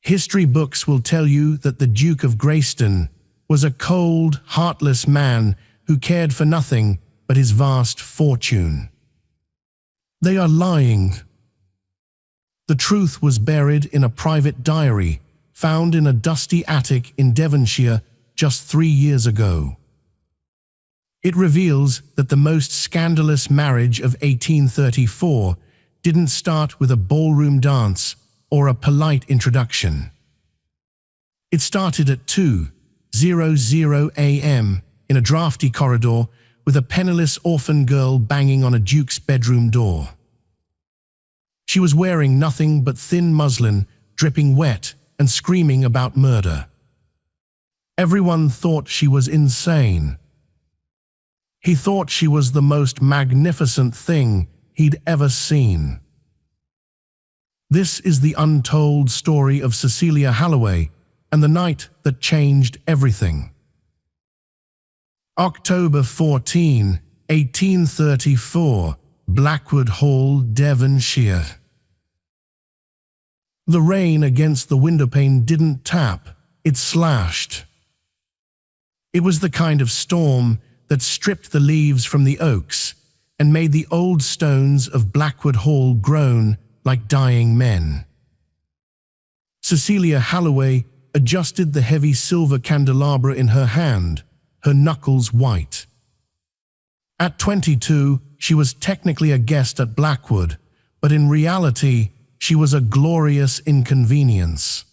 History books will tell you that the Duke of Greyston was a cold, heartless man who cared for nothing but his vast fortune. They are lying. The truth was buried in a private diary found in a dusty attic in Devonshire just 3 years ago. It reveals that the most scandalous marriage of 1834 didn't start with a ballroom dance or a polite introduction. It started at 2:00 a.m. in a drafty corridor with a penniless orphan girl banging on a duke's bedroom door. She was wearing nothing but thin muslin, dripping wet, and screaming about murder. Everyone thought she was insane. He thought she was the most magnificent thing he'd ever seen. This is the untold story of Cecilia Holloway and the night that changed everything. October 14, 1834, Blackwood Hall, Devonshire. The rain against the windowpane didn't tap, it slashed. It was the kind of storm that stripped the leaves from the oaks and made the old stones of Blackwood Hall groan like dying men. Cecilia Holloway adjusted the heavy silver candelabra in her hand, her knuckles white. At 22, she was technically a guest at Blackwood, but in reality, she was a glorious inconvenience.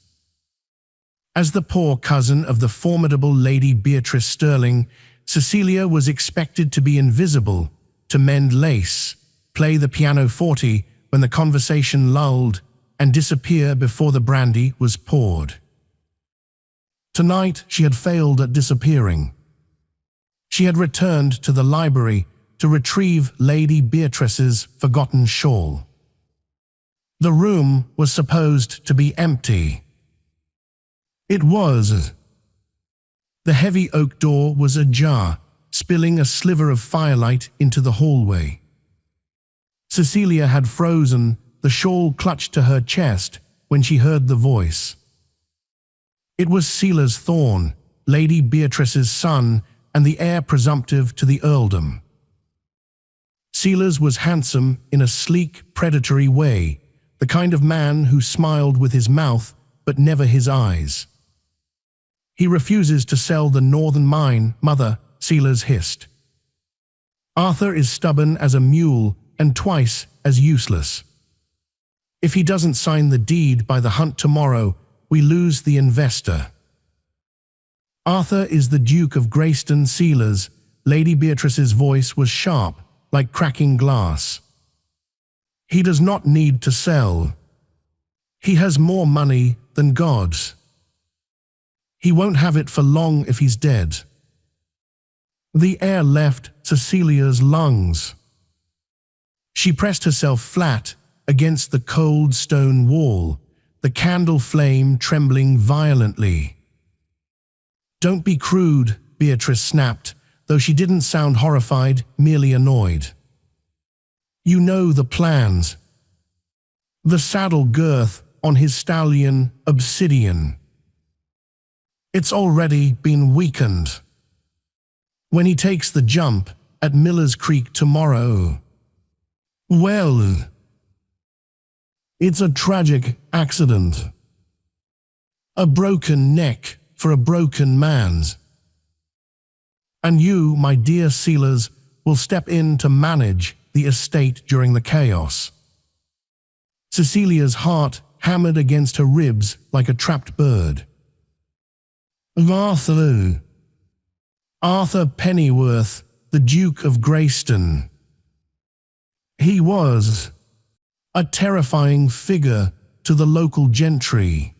As the poor cousin of the formidable Lady Beatrice Sterling, Cecilia was expected to be invisible, to mend lace, play the pianoforte when the conversation lulled, and disappear before the brandy was poured. Tonight she had failed at disappearing. She had returned to the library to retrieve Lady Beatrice's forgotten shawl. The room was supposed to be empty. It was. The heavy oak door was ajar, spilling a sliver of firelight into the hallway. Cecilia had frozen, the shawl clutched to her chest when she heard the voice. It was Silas Thorne, Lady Beatrice's son and the heir presumptive to the earldom. Silas was handsome in a sleek, predatory way, the kind of man who smiled with his mouth but never his eyes. He refuses to sell the northern mine, mother, Silas hissed. Arthur is stubborn as a mule and twice as useless. If he doesn't sign the deed by the hunt tomorrow, we lose the investor. Arthur is the Duke of Greyston, Silas. Lady Beatrice's voice was sharp, like cracking glass. He does not need to sell. He has more money than God. He won't have it for long if he's dead. The air left Cecilia's lungs. She pressed herself flat against the cold stone wall, the candle flame trembling violently. "Don't be crude," Beatrice snapped, though she didn't sound horrified, merely annoyed. "You know the plans. The saddle girth on his stallion, obsidian. It's already been weakened. When he takes the jump at Miller's Creek tomorrow, well, it's a tragic accident. A broken neck for a broken man's. And you, my dear Silas, will step in to manage the estate during the chaos." Cecilia's heart hammered against her ribs like a trapped bird. Arthur Pennyworth, the Duke of Greyston. He was a terrifying figure to the local gentry.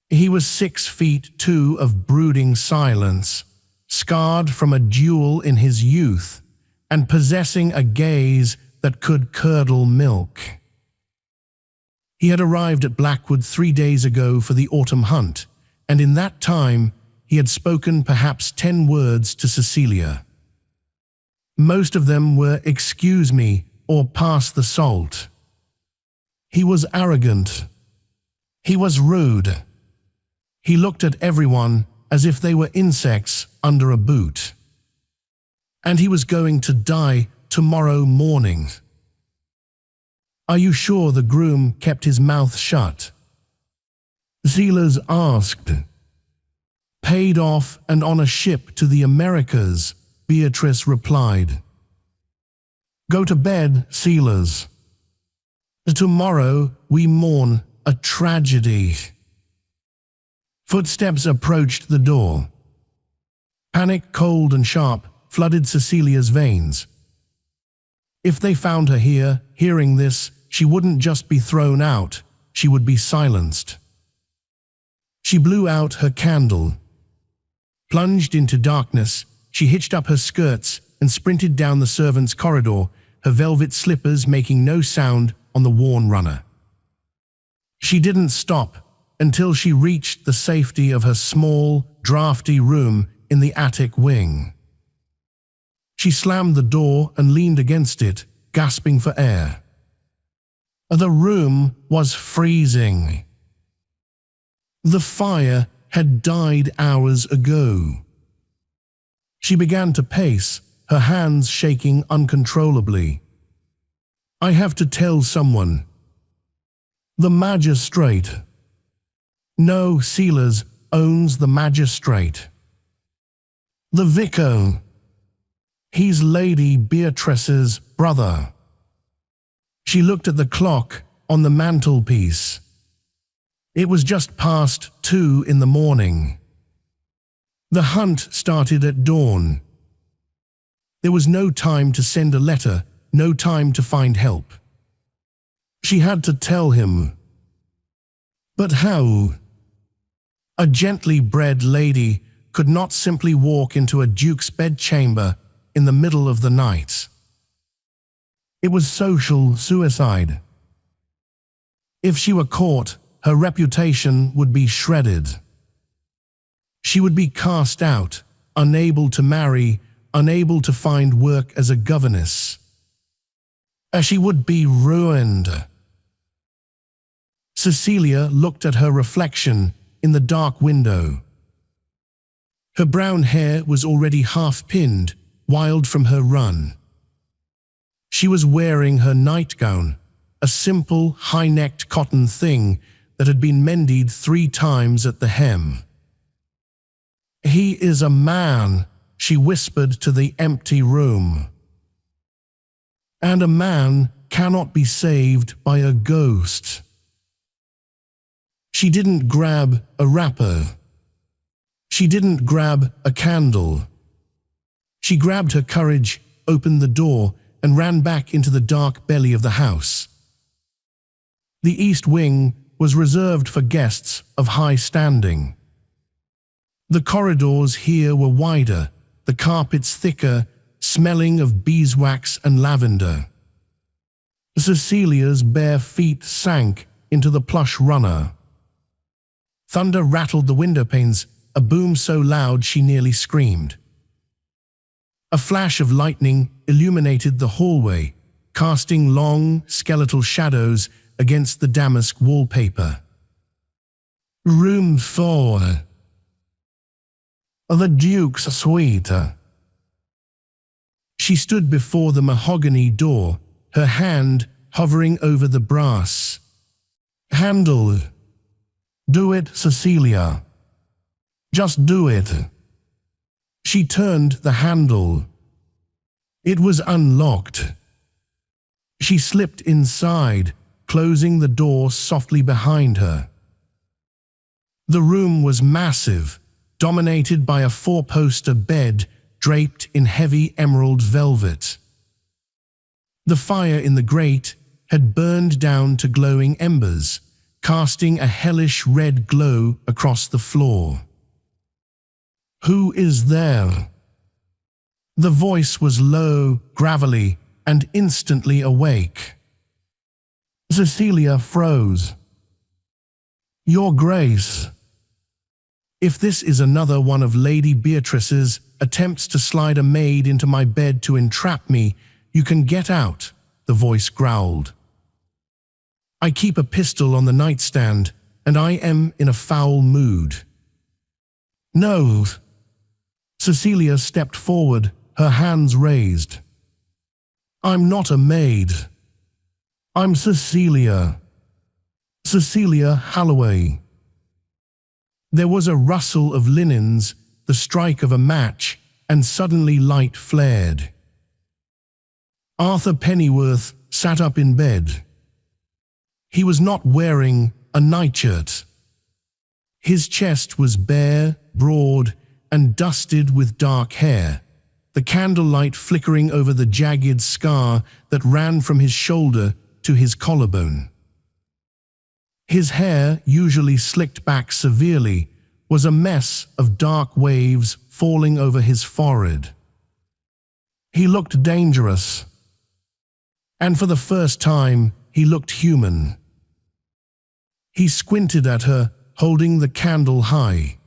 He was 6'2" of brooding silence, scarred from a duel in his youth, and possessing a gaze that could curdle milk. He had arrived at Blackwood 3 days ago for the autumn hunt, and in that time he had spoken perhaps 10 words to Cecilia. Most of them were "excuse me" or "pass the salt." He was arrogant. He was rude. He looked at everyone as if they were insects under a boot. And he was going to die tomorrow morning. Are you sure the groom kept his mouth shut? Silas asked. Paid off and on a ship to the Americas, Beatrice replied. Go to bed, Silas. Tomorrow we mourn a tragedy. Footsteps approached the door. Panic, cold and sharp, flooded Cecilia's veins. If they found her here, hearing this, she wouldn't just be thrown out, she would be silenced. She blew out her candle. Plunged into darkness, she hitched up her skirts and sprinted down the servants' corridor, her velvet slippers making no sound on the worn runner. She didn't stop until she reached the safety of her small, drafty room in the attic wing. She slammed the door and leaned against it, gasping for air. The room was freezing. The fire had died hours ago. She began to pace, her hands shaking uncontrollably. I have to tell someone. The magistrate. No, Silas owns the magistrate. The vicar. He's Lady Beatrice's brother. She looked at the clock on the mantelpiece. It was just past 2 in the morning. The hunt started at dawn. There was no time to send a letter, no time to find help. She had to tell him. But how? A gently bred lady could not simply walk into a duke's bedchamber in the middle of the night. It was social suicide. If she were caught, her reputation would be shredded. She would be cast out, unable to marry, unable to find work as a governess. She would be ruined. Cecilia looked at her reflection in the dark window. Her brown hair was already half-pinned, wild from her run. She was wearing her nightgown, a simple, high-necked cotton thing that had been mended 3 times at the hem. He is a man, she whispered to the empty room. And a man cannot be saved by a ghost. She didn't grab a wrapper. She didn't grab a candle. She grabbed her courage, opened the door, and ran back into the dark belly of the house. The east wing was reserved for guests of high standing. The corridors here were wider, the carpets thicker, smelling of beeswax and lavender. Cecilia's bare feet sank into the plush runner. Thunder rattled the window panes, a boom so loud she nearly screamed. A flash of lightning illuminated the hallway, casting long, skeletal shadows against the damask wallpaper. Room 4. The Duke's suite. She stood before the mahogany door, her hand hovering over the brass handle. Do it, Cecilia. Just do it. She turned the handle. It was unlocked. She slipped inside, closing the door softly behind her. The room was massive, dominated by a 4-poster bed draped in heavy emerald velvet. The fire in the grate had burned down to glowing embers, casting a hellish red glow across the floor. Who is there? The voice was low, gravelly, and instantly awake. Cecilia froze. Your Grace. If this is another one of Lady Beatrice's attempts to slide a maid into my bed to entrap me, you can get out, the voice growled. I keep a pistol on the nightstand, and I am in a foul mood." "No." Cecilia stepped forward, her hands raised. "I'm not a maid. I'm Cecilia. Cecilia Holloway." There was a rustle of linens, the strike of a match, and suddenly light flared. Arthur Pennyworth sat up in bed. He was not wearing a nightshirt. His chest was bare, broad, and dusted with dark hair, the candlelight flickering over the jagged scar that ran from his shoulder to his collarbone. His hair, usually slicked back severely, was a mess of dark waves falling over his forehead. He looked dangerous, and for the first time, he looked human. He squinted at her, holding the candle high.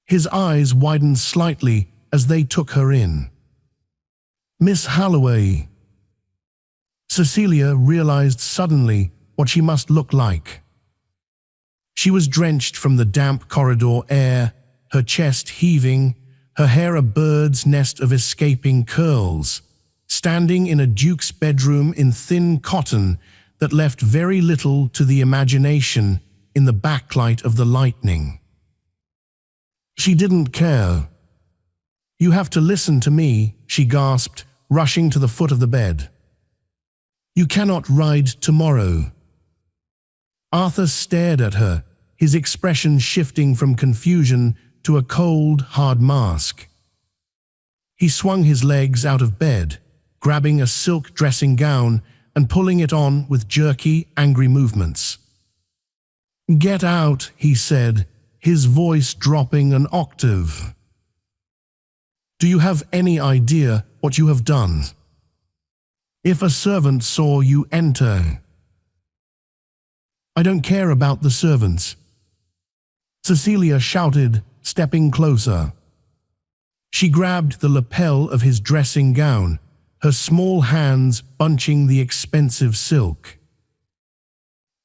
His eyes widened slightly as they took her in. "Miss Holloway." Cecilia realized suddenly what she must look like. She was drenched from the damp corridor air, her chest heaving, her hair a bird's nest of escaping curls, standing in a duke's bedroom in thin cotton that left very little to the imagination in the backlight of the lightning. She didn't care. "You have to listen to me," she gasped, rushing to the foot of the bed. "You cannot ride tomorrow." Arthur stared at her, his expression shifting from confusion to a cold, hard mask. He swung his legs out of bed, grabbing a silk dressing gown and pulling it on with jerky, angry movements. "Get out," he said, his voice dropping an octave. "Do you have any idea what you have done? If a servant saw you enter—" "I don't care about the servants," Cecilia shouted, stepping closer. She grabbed the lapel of his dressing gown, her small hands bunching the expensive silk.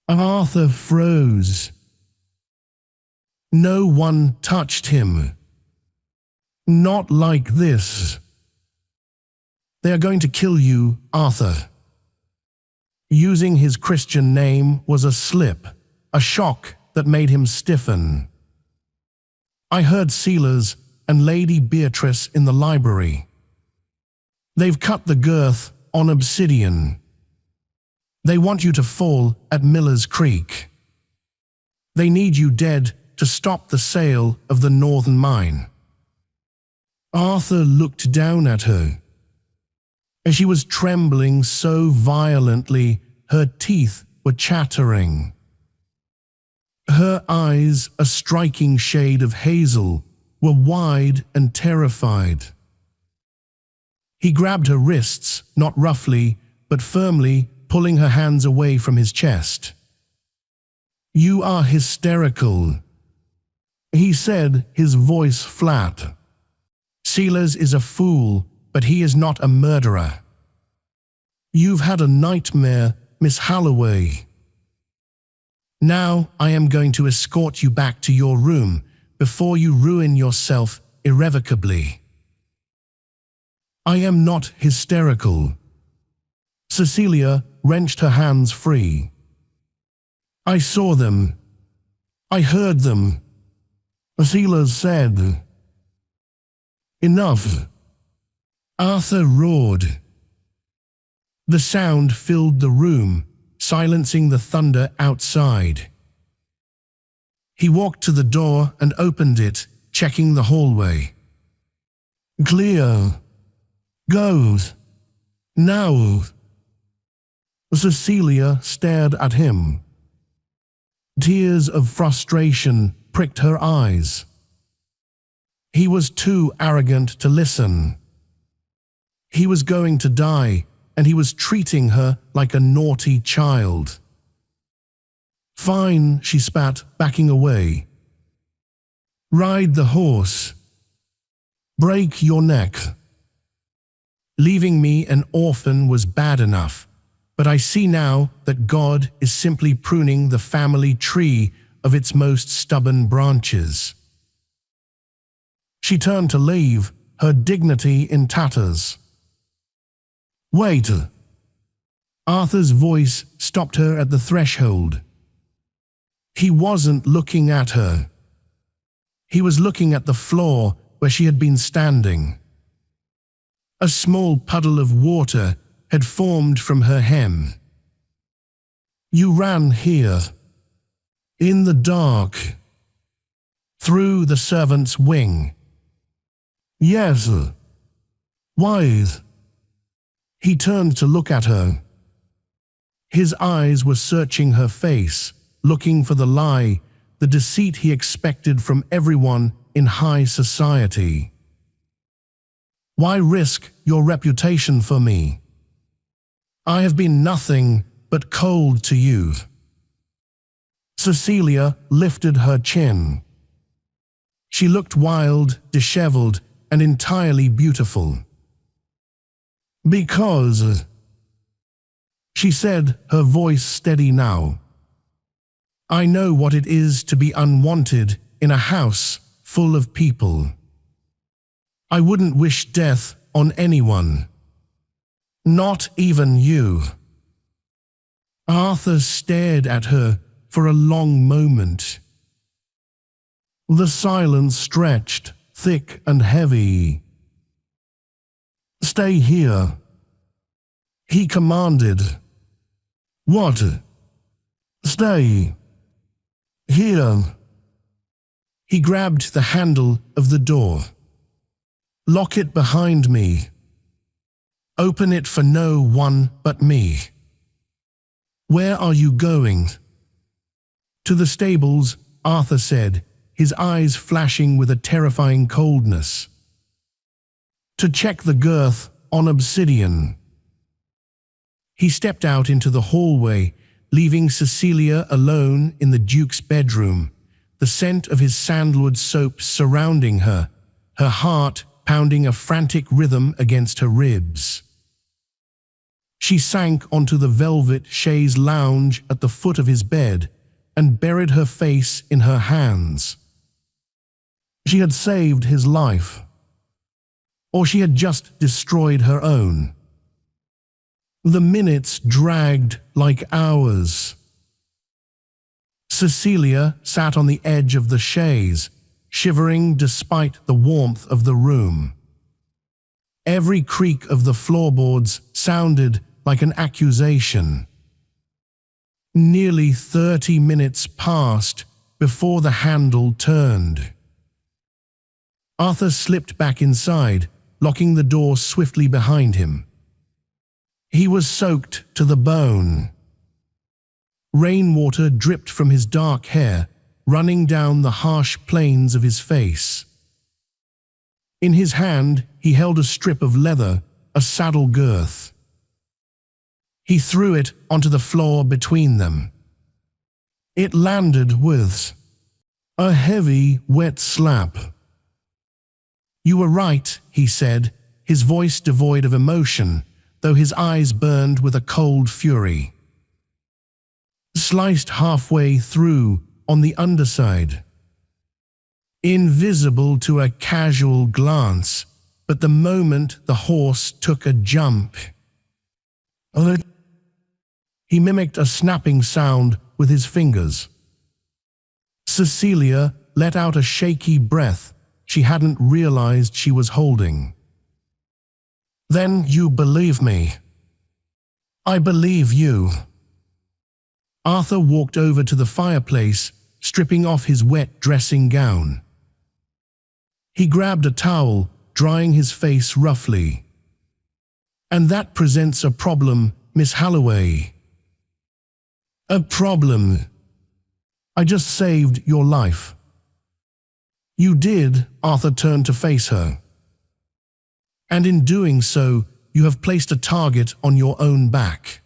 Arthur froze. No one touched him. Not like this. "They are going to kill you, Arthur." Using his Christian name was a slip, a shock that made him stiffen. "I heard Sealers and Lady Beatrice in the library. They've cut the girth on obsidian. They want you to fall at Miller's Creek. They need you dead to stop the sale of the northern mine." Arthur looked down at her. As she was trembling so violently, her teeth were chattering. Her eyes, a striking shade of hazel, were wide and terrified. He grabbed her wrists, not roughly, but firmly, pulling her hands away from his chest. "You are hysterical," he said, his voice flat. "Sealers is a fool, but he is not a murderer. You've had a nightmare, Miss Holloway. Now I am going to escort you back to your room before you ruin yourself irrevocably." "I am not hysterical." Cecilia wrenched her hands free. "I saw them. I heard them." Cecilia said. "Enough." Arthur roared. The sound filled the room, silencing the thunder outside. He walked to the door and opened it, checking the hallway. "Clear. Go. Now." Cecilia stared at him. Tears of frustration pricked her eyes. He was too arrogant to listen. He was going to die, and he was treating her like a naughty child. "Fine," she spat, backing away. "Ride the horse. Break your neck. Leaving me an orphan was bad enough, but I see now that God is simply pruning the family tree of its most stubborn branches. She turned to leave, her dignity in tatters. "Wait!" Arthur's voice stopped her at the threshold. He wasn't looking at her. He was looking at the floor where she had been standing. A small puddle of water had formed from her hem. "You ran here, in the dark, through the servant's wing." "Yes." "Why?" He turned to look at her. His eyes were searching her face, looking for the lie, the deceit he expected from everyone in high society. "Why risk your reputation for me? I have been nothing but cold to you." Cecilia lifted her chin. She looked wild, disheveled, and entirely beautiful. "Because," she said, her voice steady now, "I know what it is to be unwanted in a house full of people. I wouldn't wish death on anyone. Not even you." Arthur stared at her for a long moment. The silence stretched, thick and heavy. "Stay here," he commanded. "What?" "Stay here." He grabbed the handle of the door. "Lock it behind me. Open it for no one but me." "Where are you going?" "To the stables," Arthur said, his eyes flashing with a terrifying coldness. "To check the girth on obsidian." He stepped out into the hallway, leaving Cecilia alone in the Duke's bedroom, the scent of his sandalwood soap surrounding her, her heart pounding a frantic rhythm against her ribs. She sank onto the velvet chaise lounge at the foot of his bed and buried her face in her hands. She had saved his life, or she had just destroyed her own. The minutes dragged like hours. Cecilia sat on the edge of the chaise, shivering despite the warmth of the room. Every creak of the floorboards sounded like an accusation. Nearly 30 minutes passed before the handle turned. Arthur slipped back inside, locking the door swiftly behind him. He was soaked to the bone. Rainwater dripped from his dark hair, running down the harsh planes of his face. In his hand, he held a strip of leather, a saddle girth. He threw it onto the floor between them. It landed with a heavy, wet slap. "You were right," he said, his voice devoid of emotion, though his eyes burned with a cold fury. Sliced halfway through on the underside. Invisible to a casual glance, but the moment the horse took a jump. He mimicked a snapping sound with his fingers. Cecilia let out a shaky breath she hadn't realized she was holding. "Then you believe me." "I believe you." Arthur walked over to the fireplace, stripping off his wet dressing gown. He grabbed a towel, drying his face roughly. "And that presents a problem, Miss Holloway." "A problem?" "I just saved your life." "You did," Arthur turned to face her. "And in doing so, you have placed a target on your own back.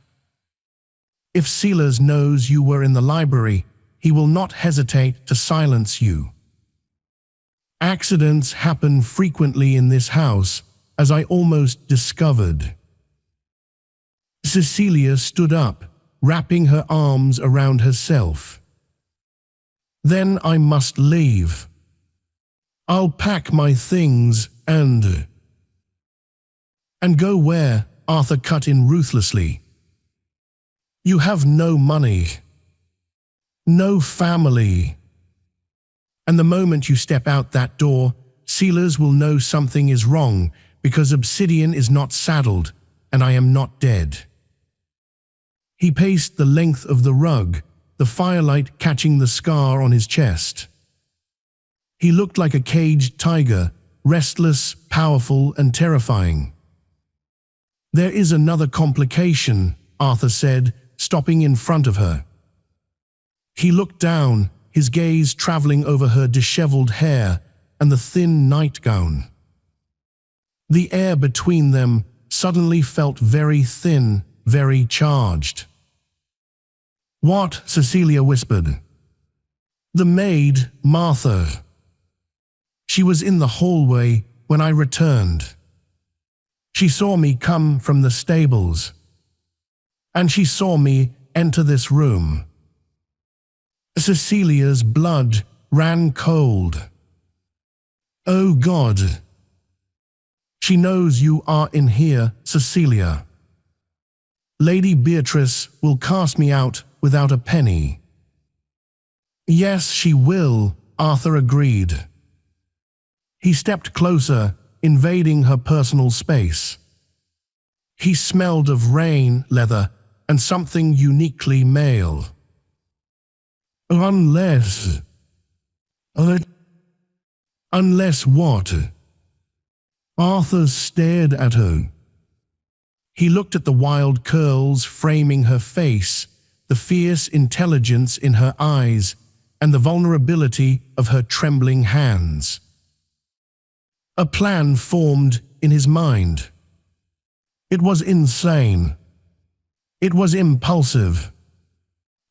If Silas knows you were in the library, he will not hesitate to silence you. Accidents happen frequently in this house, as I almost discovered." Cecilia stood up, wrapping her arms around herself. Then I must leave. I'll pack my things and go where? Arthur cut in ruthlessly. You have no money, no family. And the moment you step out that door, sealers will know something is wrong, because obsidian is not saddled, and I am not dead. He paced the length of the rug, the firelight catching the scar on his chest. He looked like a caged tiger, restless, powerful, and terrifying. There is another complication, Arthur said, stopping in front of her. He looked down, his gaze traveling over her disheveled hair and the thin nightgown. The air between them suddenly felt very thin, very charged. What? Cecilia whispered. The maid, Martha. She was in the hallway when I returned. She saw me come from the stables, and she saw me enter this room. Cecilia's blood ran cold. Oh God! She knows you are in here, Cecilia. Lady Beatrice will cast me out without a penny. Yes, she will, Arthur agreed. He stepped closer, invading her personal space. He smelled of rain, leather, and something uniquely male. Unless what? Arthur stared at her. He looked at the wild curls framing her face, the fierce intelligence in her eyes, and the vulnerability of her trembling hands. A plan formed in his mind. It was insane. It was impulsive.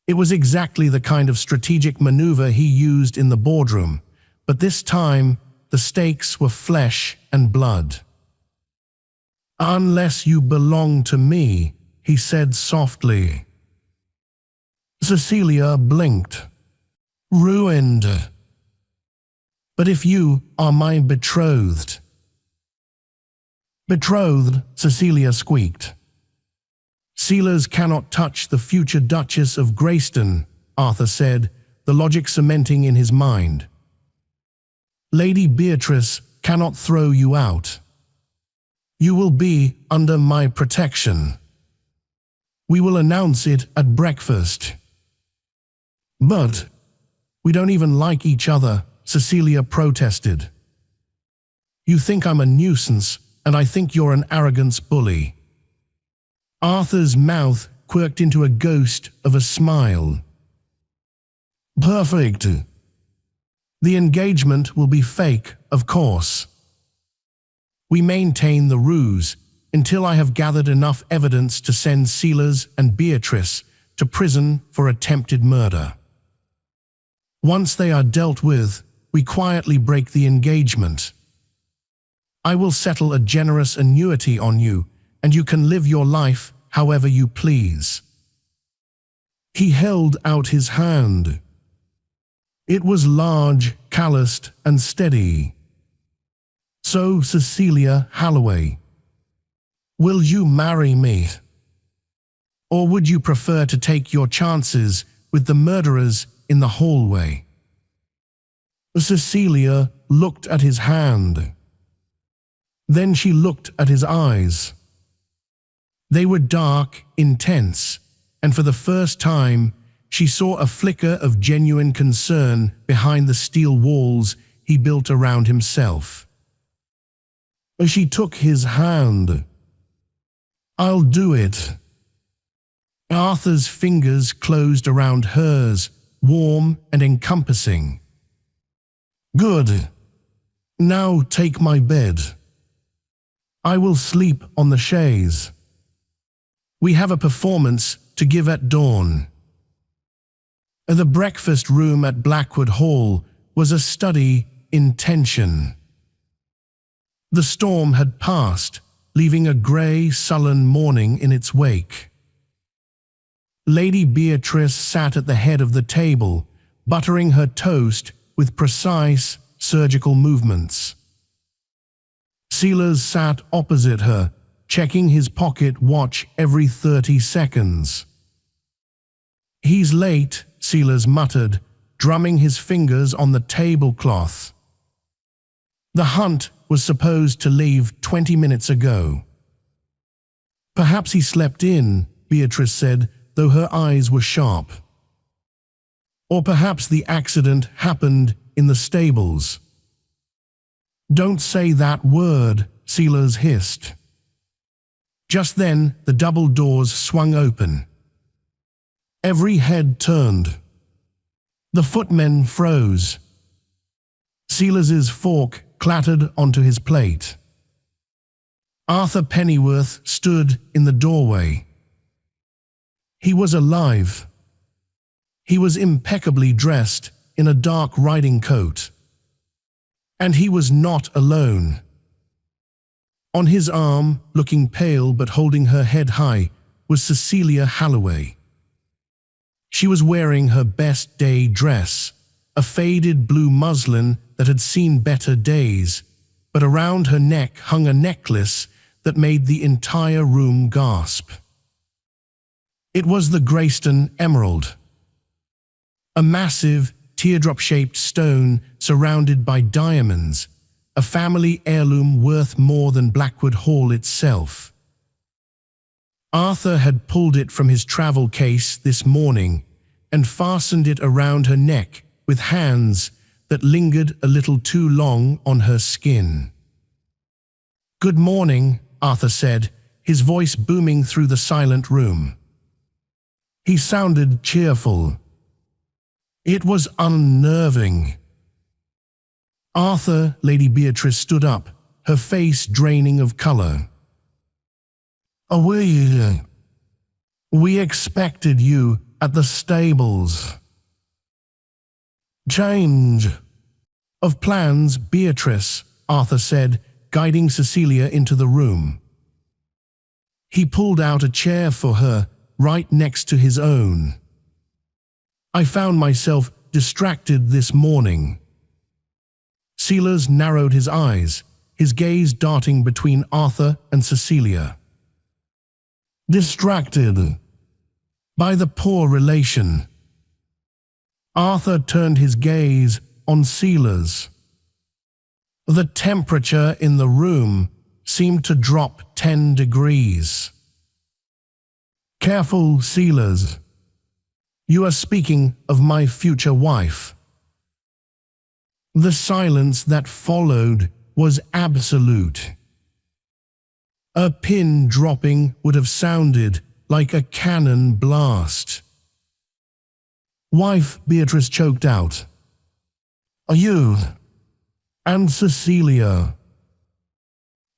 It was exactly the kind of strategic maneuver he used in the boardroom, but this time the stakes were flesh and blood. Unless you belong to me, he said softly. Cecilia blinked. Ruined. But if you are my betrothed. Betrothed, Cecilia squeaked. Sealers cannot touch the future Duchess of Greyston, Arthur said, the logic cementing in his mind. Lady Beatrice cannot throw you out. You will be under my protection. We will announce it at breakfast. But we don't even like each other, Cecilia protested. You think I'm a nuisance, and I think you're an arrogance bully. Arthur's mouth quirked into a ghost of a smile. Perfect. The engagement will be fake, of course. We maintain the ruse until I have gathered enough evidence to send Sealers and Beatrice to prison for attempted murder. Once they are dealt with, we quietly break the engagement. I will settle a generous annuity on you, and you can live your life however you please. He held out his hand. It was large, calloused, and steady. So, Cecilia Holloway, will you marry me? Or would you prefer to take your chances with the murderers in the hallway? Cecilia looked at his hand. Then she looked at his eyes. They were dark, intense, and for the first time, she saw a flicker of genuine concern behind the steel walls he built around himself. She took his hand. I'll do it. Arthur's fingers closed around hers, warm and encompassing. Good. Now take my bed. I will sleep on the chaise. We have a performance to give at dawn. The breakfast room at Blackwood Hall was a study in tension. The storm had passed, leaving a grey, sullen morning in its wake. Lady Beatrice sat at the head of the table, buttering her toast with precise surgical movements. Silas sat opposite her, checking his pocket watch every 30 seconds. "He's late," Silas muttered, drumming his fingers on the tablecloth. "The hunt was supposed to leave 20 minutes ago." "Perhaps he slept in," Beatrice said, though her eyes were sharp. "Or perhaps the accident happened in the stables." "Don't say that word," Silas hissed. Just then, the double doors swung open. Every head turned. The footmen froze. Silas's fork clattered onto his plate. Arthur Pennyworth stood in the doorway. He was alive. He was impeccably dressed in a dark riding coat. And he was not alone. On his arm, looking pale but holding her head high, was Cecilia Halloway. She was wearing her best day dress, a faded blue muslin that had seen better days, but around her neck hung a necklace that made the entire room gasp. It was the Greyston Emerald, a massive, teardrop-shaped stone surrounded by diamonds, a family heirloom worth more than Blackwood Hall itself. Arthur had pulled it from his travel case this morning and fastened it around her neck with hands that lingered a little too long on her skin. "Good morning," Arthur said, his voice booming through the silent room. He sounded cheerful. It was unnerving. "Arthur," Lady Beatrice stood up, her face draining of color. We expected you at the stables." "Change of plans, Beatrice," Arthur said, guiding Cecilia into the room. He pulled out a chair for her, right next to his own. "I found myself distracted this morning." Silas narrowed his eyes, his gaze darting between Arthur and Cecilia. "Distracted by the poor relation." Arthur turned his gaze on Silas. The temperature in the room seemed to drop 10 degrees. "Careful, Silas. You are speaking of my future wife." The silence that followed was absolute. A pin dropping would have sounded like a cannon blast. "Wife," Beatrice choked out. "Are you and Cecilia?"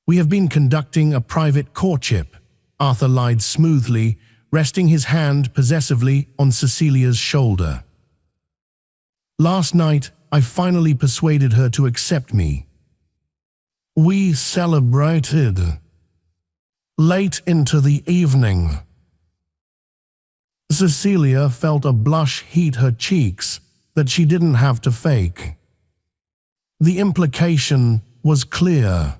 "We have been conducting a private courtship," Arthur lied smoothly, resting his hand possessively on Cecilia's shoulder. "Last night, I finally persuaded her to accept me. We celebrated late into the evening." Cecilia felt a blush heat her cheeks that she didn't have to fake. The implication was clear.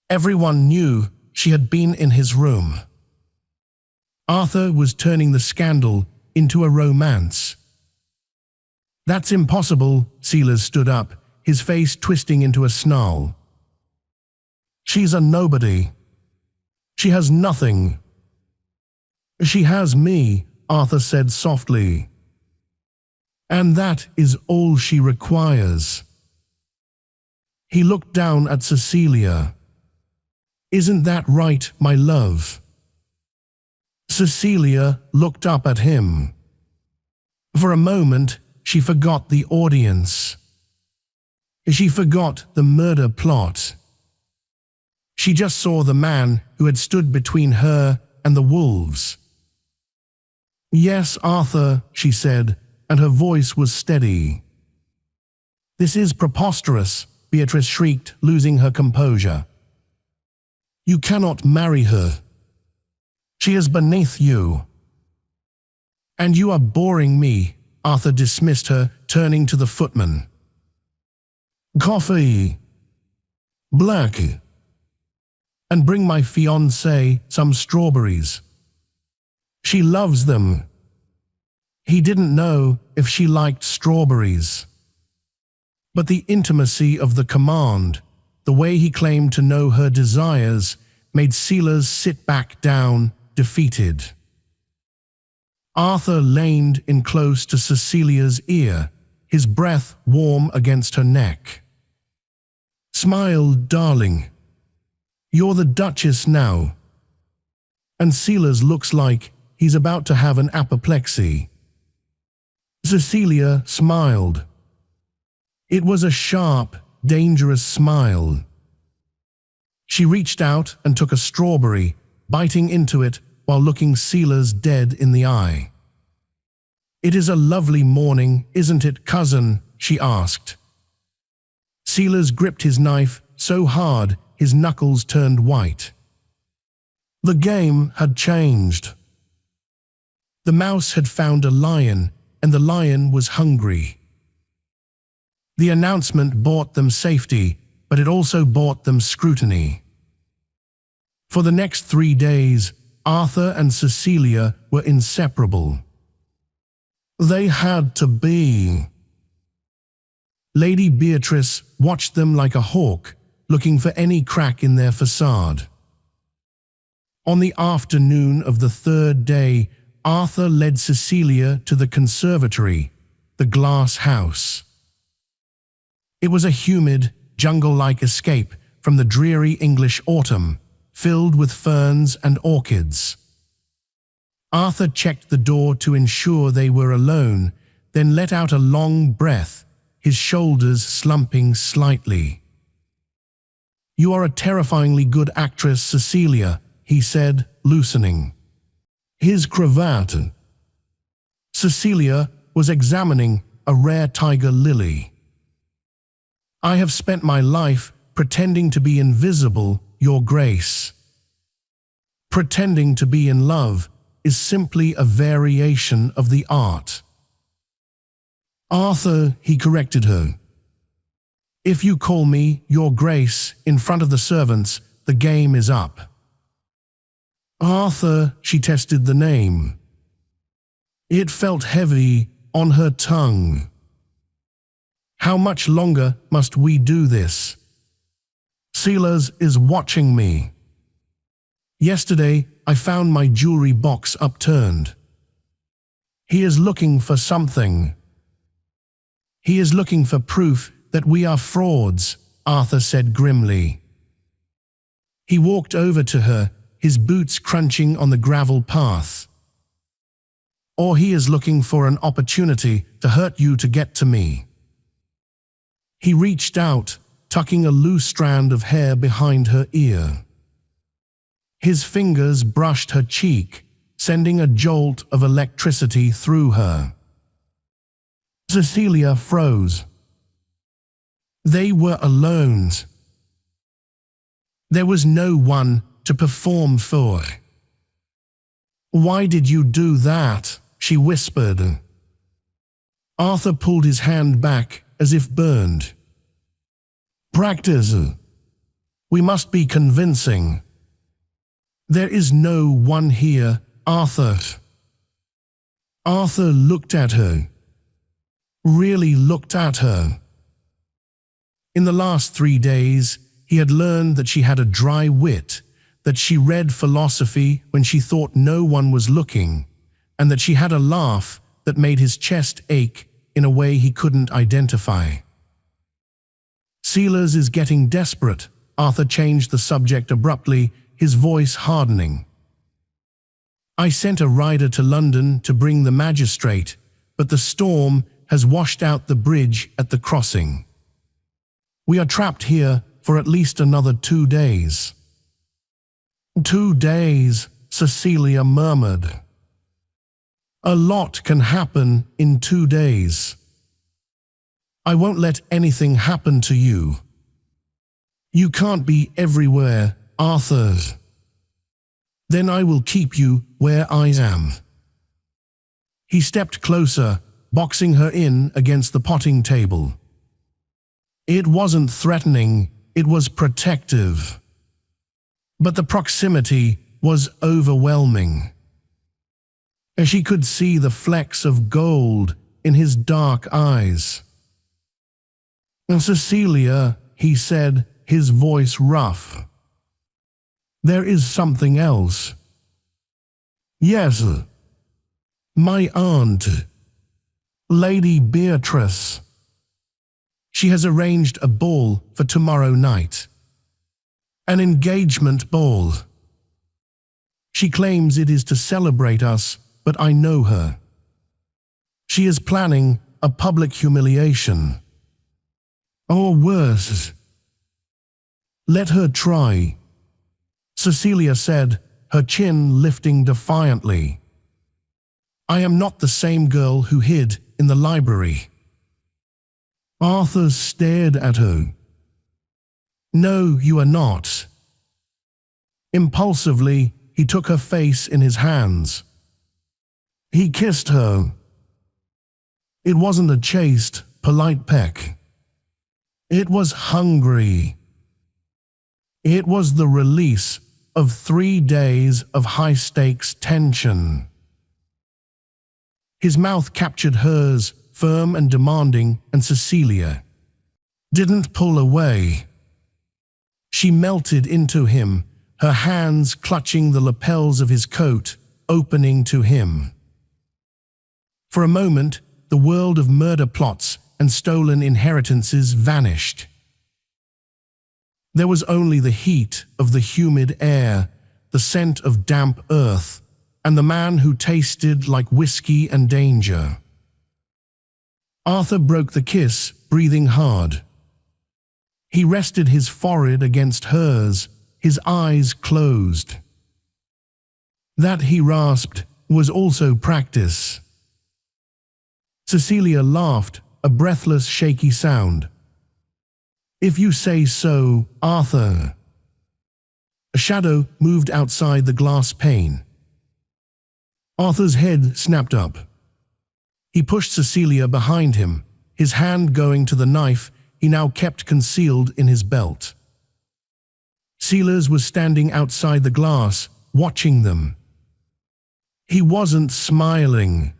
Everyone knew she had been in his room. Arthur was turning the scandal into a romance. "That's impossible," Silas stood up, his face twisting into a snarl. "She's a nobody. She has nothing." "She has me," Arthur said softly. "And that is all she requires." He looked down at Cecilia. "Isn't that right, my love?" Cecilia looked up at him. For a moment, she forgot the audience. She forgot the murder plot. She just saw the man who had stood between her and the wolves. "Yes, Arthur," she said, and her voice was steady. "This is preposterous," Beatrice shrieked, losing her composure. "You cannot marry her. She is beneath you." "And you are boring me," Arthur dismissed her, turning to the footman. Coffee. Black. And bring my fiancée some strawberries. She loves them. He didn't know if she liked strawberries. But the intimacy of the command, the way he claimed to know her desires, made Silas sit back down, defeated. Arthur leaned in close to Cecilia's ear, his breath warm against her neck. Smile, darling. You're the Duchess now. And Silas looks like he's about to have an apoplexy. Cecilia smiled. It was a sharp, dangerous smile. She reached out and took a strawberry, biting into it while looking Silas dead in the eye. It is a lovely morning, isn't it, cousin? She asked. Silas gripped his knife so hard his knuckles turned white. The game had changed. The mouse had found a lion, and the lion was hungry. The announcement bought them safety, but it also bought them scrutiny. For the next 3 days, Arthur and Cecilia were inseparable. They had to be. Lady Beatrice watched them like a hawk, looking for any crack in their facade. On the afternoon of the 3rd day, Arthur led Cecilia to the conservatory, the glass house. It was a humid, jungle-like escape from the dreary English autumn, filled with ferns and orchids. Arthur checked the door to ensure they were alone, then let out a long breath, his shoulders slumping slightly. You are a terrifyingly good actress, Cecilia, he said, loosening his cravat. Cecilia was examining a rare tiger lily. I have spent my life pretending to be invisible, Your Grace. Pretending to be in love is simply a variation of the art. Arthur, he corrected her. If you call me Your Grace in front of the servants, the game is up. Arthur, she tested the name. It felt heavy on her tongue. How much longer must we do this? Silas is watching me. Yesterday, I found my jewelry box upturned. He is looking for something. He is looking for proof that we are frauds, Arthur said grimly. He walked over to her, his boots crunching on the gravel path. Or he is looking for an opportunity to hurt you to get to me. He reached out, tucking a loose strand of hair behind her ear. His fingers brushed her cheek, sending a jolt of electricity through her. Cecilia froze. They were alone. There was no one to perform for. Why did you do that? She whispered. Arthur pulled his hand back as if burned. Practice. We must be convincing. There is no one here, Arthur. Arthur looked at her. Really looked at her. In the last 3 days, he had learned that she had a dry wit, that she read philosophy when she thought no one was looking, and that she had a laugh that made his chest ache in a way he couldn't identify. Silas is getting desperate. Arthur changed the subject abruptly, his voice hardening. I sent a rider to London to bring the magistrate, but the storm has washed out the bridge at the crossing. We are trapped here for at least another 2 days. 2 days, Cecilia murmured. A lot can happen in 2 days. I won't let anything happen to you. You can't be everywhere, Arthur. Then I will keep you where I am. He stepped closer, boxing her in against the potting table. It wasn't threatening, it was protective. But the proximity was overwhelming. She could see the flecks of gold in his dark eyes. "Cecilia," he said, his voice rough. "There is something else." "Yes, my aunt, Lady Beatrice. She has arranged a ball for tomorrow night. An engagement ball. She claims it is to celebrate us, but I know her. She is planning a public humiliation. Or worse. Let her try," Cecilia said, her chin lifting defiantly. "I am not the same girl who hid in the library." Arthur stared at her. "No, you are not." Impulsively, he took her face in his hands. He kissed her. It wasn't a chaste, polite peck. It was hungry. It was the release of 3 days of high-stakes tension. His mouth captured hers, firm and demanding, and Cecilia didn't pull away. She melted into him, her hands clutching the lapels of his coat, opening to him. For a moment, the world of murder plots and stolen inheritances vanished. There was only the heat of the humid air, the scent of damp earth, and the man who tasted like whiskey and danger. Arthur broke the kiss, breathing hard. He rested his forehead against hers, his eyes closed. That, he rasped, was also practice. Cecilia laughed, a breathless, shaky sound. "If you say so, Arthur." A shadow moved outside the glass pane. Arthur's head snapped up. He pushed Cecilia behind him, his hand going to the knife he now kept concealed in his belt. Sealers was standing outside the glass, watching them. He wasn't smiling.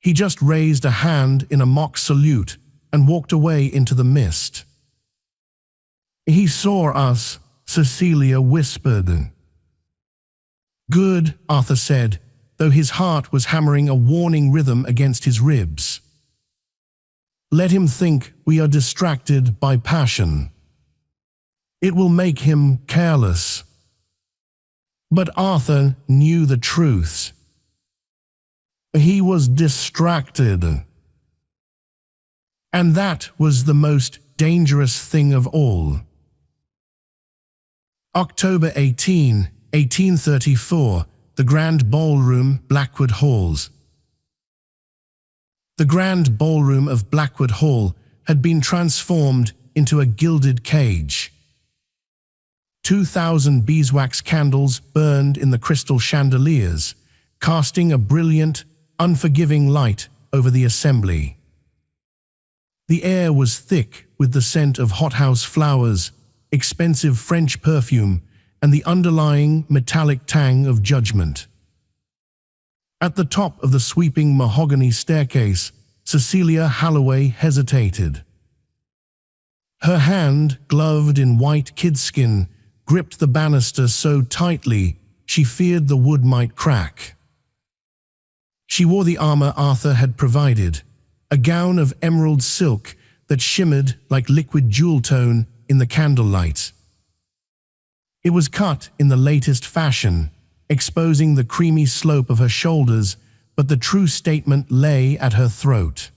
He just raised a hand in a mock salute and walked away into the mist. "He saw us," Cecilia whispered. "Good," Arthur said, though his heart was hammering a warning rhythm against his ribs. "Let him think we are distracted by passion. It will make him careless." But Arthur knew the truth. He was distracted. And that was the most dangerous thing of all. October 18, 1834, the Grand Ballroom, Blackwood Halls. The Grand Ballroom of Blackwood Hall had been transformed into a gilded cage. 2,000 beeswax candles burned in the crystal chandeliers, casting a brilliant, unforgiving light over the assembly. The air was thick with the scent of hothouse flowers, expensive French perfume, and the underlying metallic tang of judgment. At the top of the sweeping mahogany staircase, Cecilia Halloway hesitated. Her hand, gloved in white kidskin, gripped the banister so tightly she feared the wood might crack. She wore the armor Arthur had provided, a gown of emerald silk that shimmered like liquid jewel tone in the candlelight. It was cut in the latest fashion, exposing the creamy slope of her shoulders, but the true statement lay at her throat.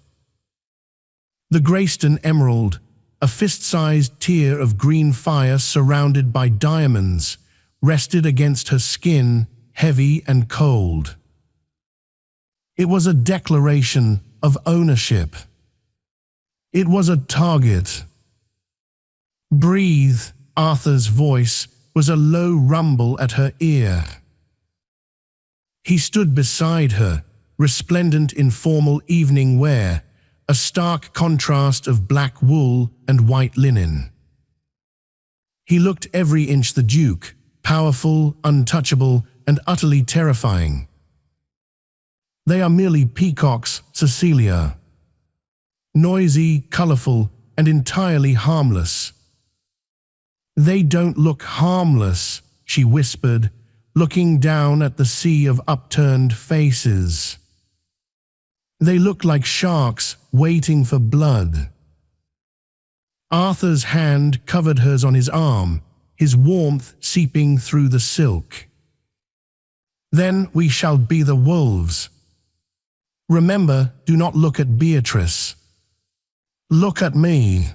The Greyston emerald, a fist-sized tier of green fire surrounded by diamonds, rested against her skin, heavy and cold. It was a declaration of ownership. It was a target. "Breathe," Arthur's voice was a low rumble at her ear. He stood beside her, resplendent in formal evening wear, a stark contrast of black wool and white linen. He looked every inch the Duke, powerful, untouchable, and utterly terrifying. "They are merely peacocks, Cecilia. Noisy, colorful, and entirely harmless." "They don't look harmless," she whispered, looking down at the sea of upturned faces. "They look like sharks waiting for blood." Arthur's hand covered hers on his arm, his warmth seeping through the silk. "Then we shall be the wolves. Remember, do not look at Beatrice. Look at me."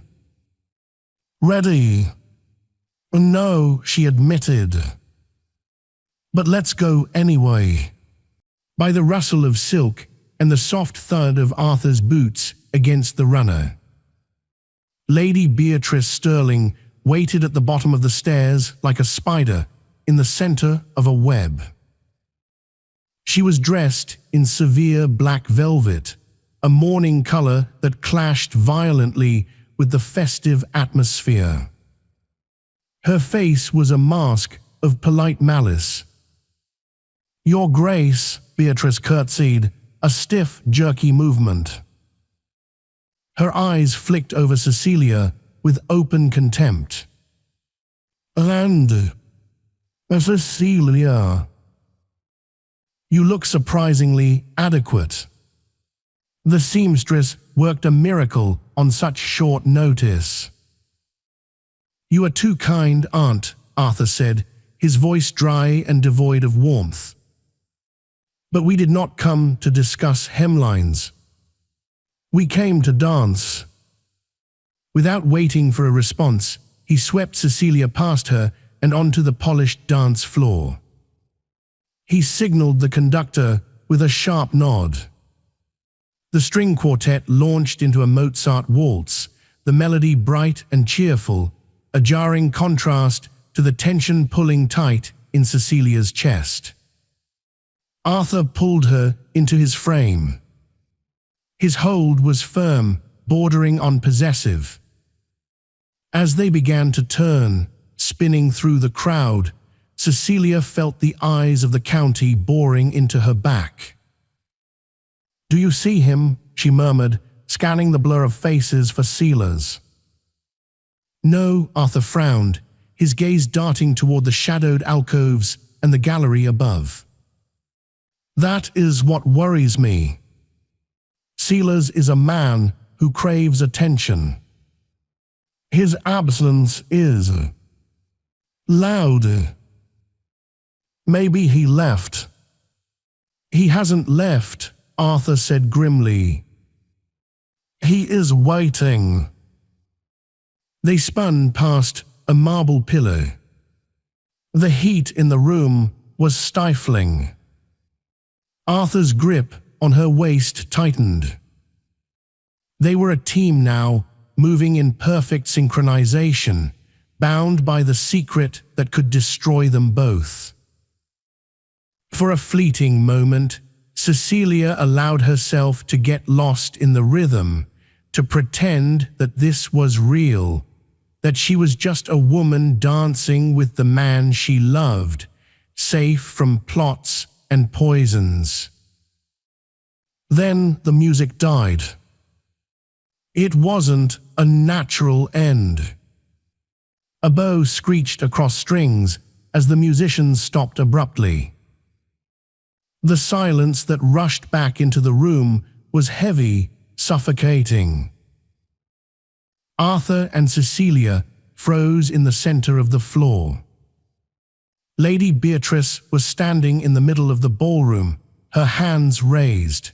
"Ready?" "No," she admitted. "But let's go anyway." By the rustle of silk and the soft thud of Arthur's boots against the runner, Lady Beatrice Sterling waited at the bottom of the stairs like a spider in the center of a web. She was dressed in severe black velvet, a mourning color that clashed violently with the festive atmosphere. Her face was a mask of polite malice. "Your Grace," Beatrice curtsied, a stiff, jerky movement. Her eyes flicked over Cecilia with open contempt. "And, Cecilia, you look surprisingly adequate." The seamstress worked a miracle on such short notice. "You are too kind, Aunt," Arthur said, his voice dry and devoid of warmth. "But we did not come to discuss hemlines. We came to dance." Without waiting for a response, he swept Cecilia past her and onto the polished dance floor. He signaled the conductor with a sharp nod. The string quartet launched into a Mozart waltz, the melody bright and cheerful, a jarring contrast to the tension pulling tight in Cecilia's chest. Arthur pulled her into his frame. His hold was firm, bordering on possessive. As they began to turn, spinning through the crowd, Cecilia felt the eyes of the county boring into her back. "Do you see him?" she murmured, scanning the blur of faces for sealers. "No," Arthur frowned, his gaze darting toward the shadowed alcoves and the gallery above. "That is what worries me. Sealers is a man who craves attention. His absence is loud. Maybe he left." "He hasn't left," Arthur said grimly. "He is waiting." They spun past a marble pillar. The heat in the room was stifling. Arthur's grip on her waist tightened. They were a team now, moving in perfect synchronization, bound by the secret that could destroy them both. For a fleeting moment, Cecilia allowed herself to get lost in the rhythm, to pretend that this was real, that she was just a woman dancing with the man she loved, safe from plots and poisons. Then the music died. It wasn't a natural end. A bow screeched across strings as the musicians stopped abruptly. The silence that rushed back into the room was heavy, suffocating. Arthur and Cecilia froze in the center of the floor. Lady Beatrice was standing in the middle of the ballroom, her hands raised.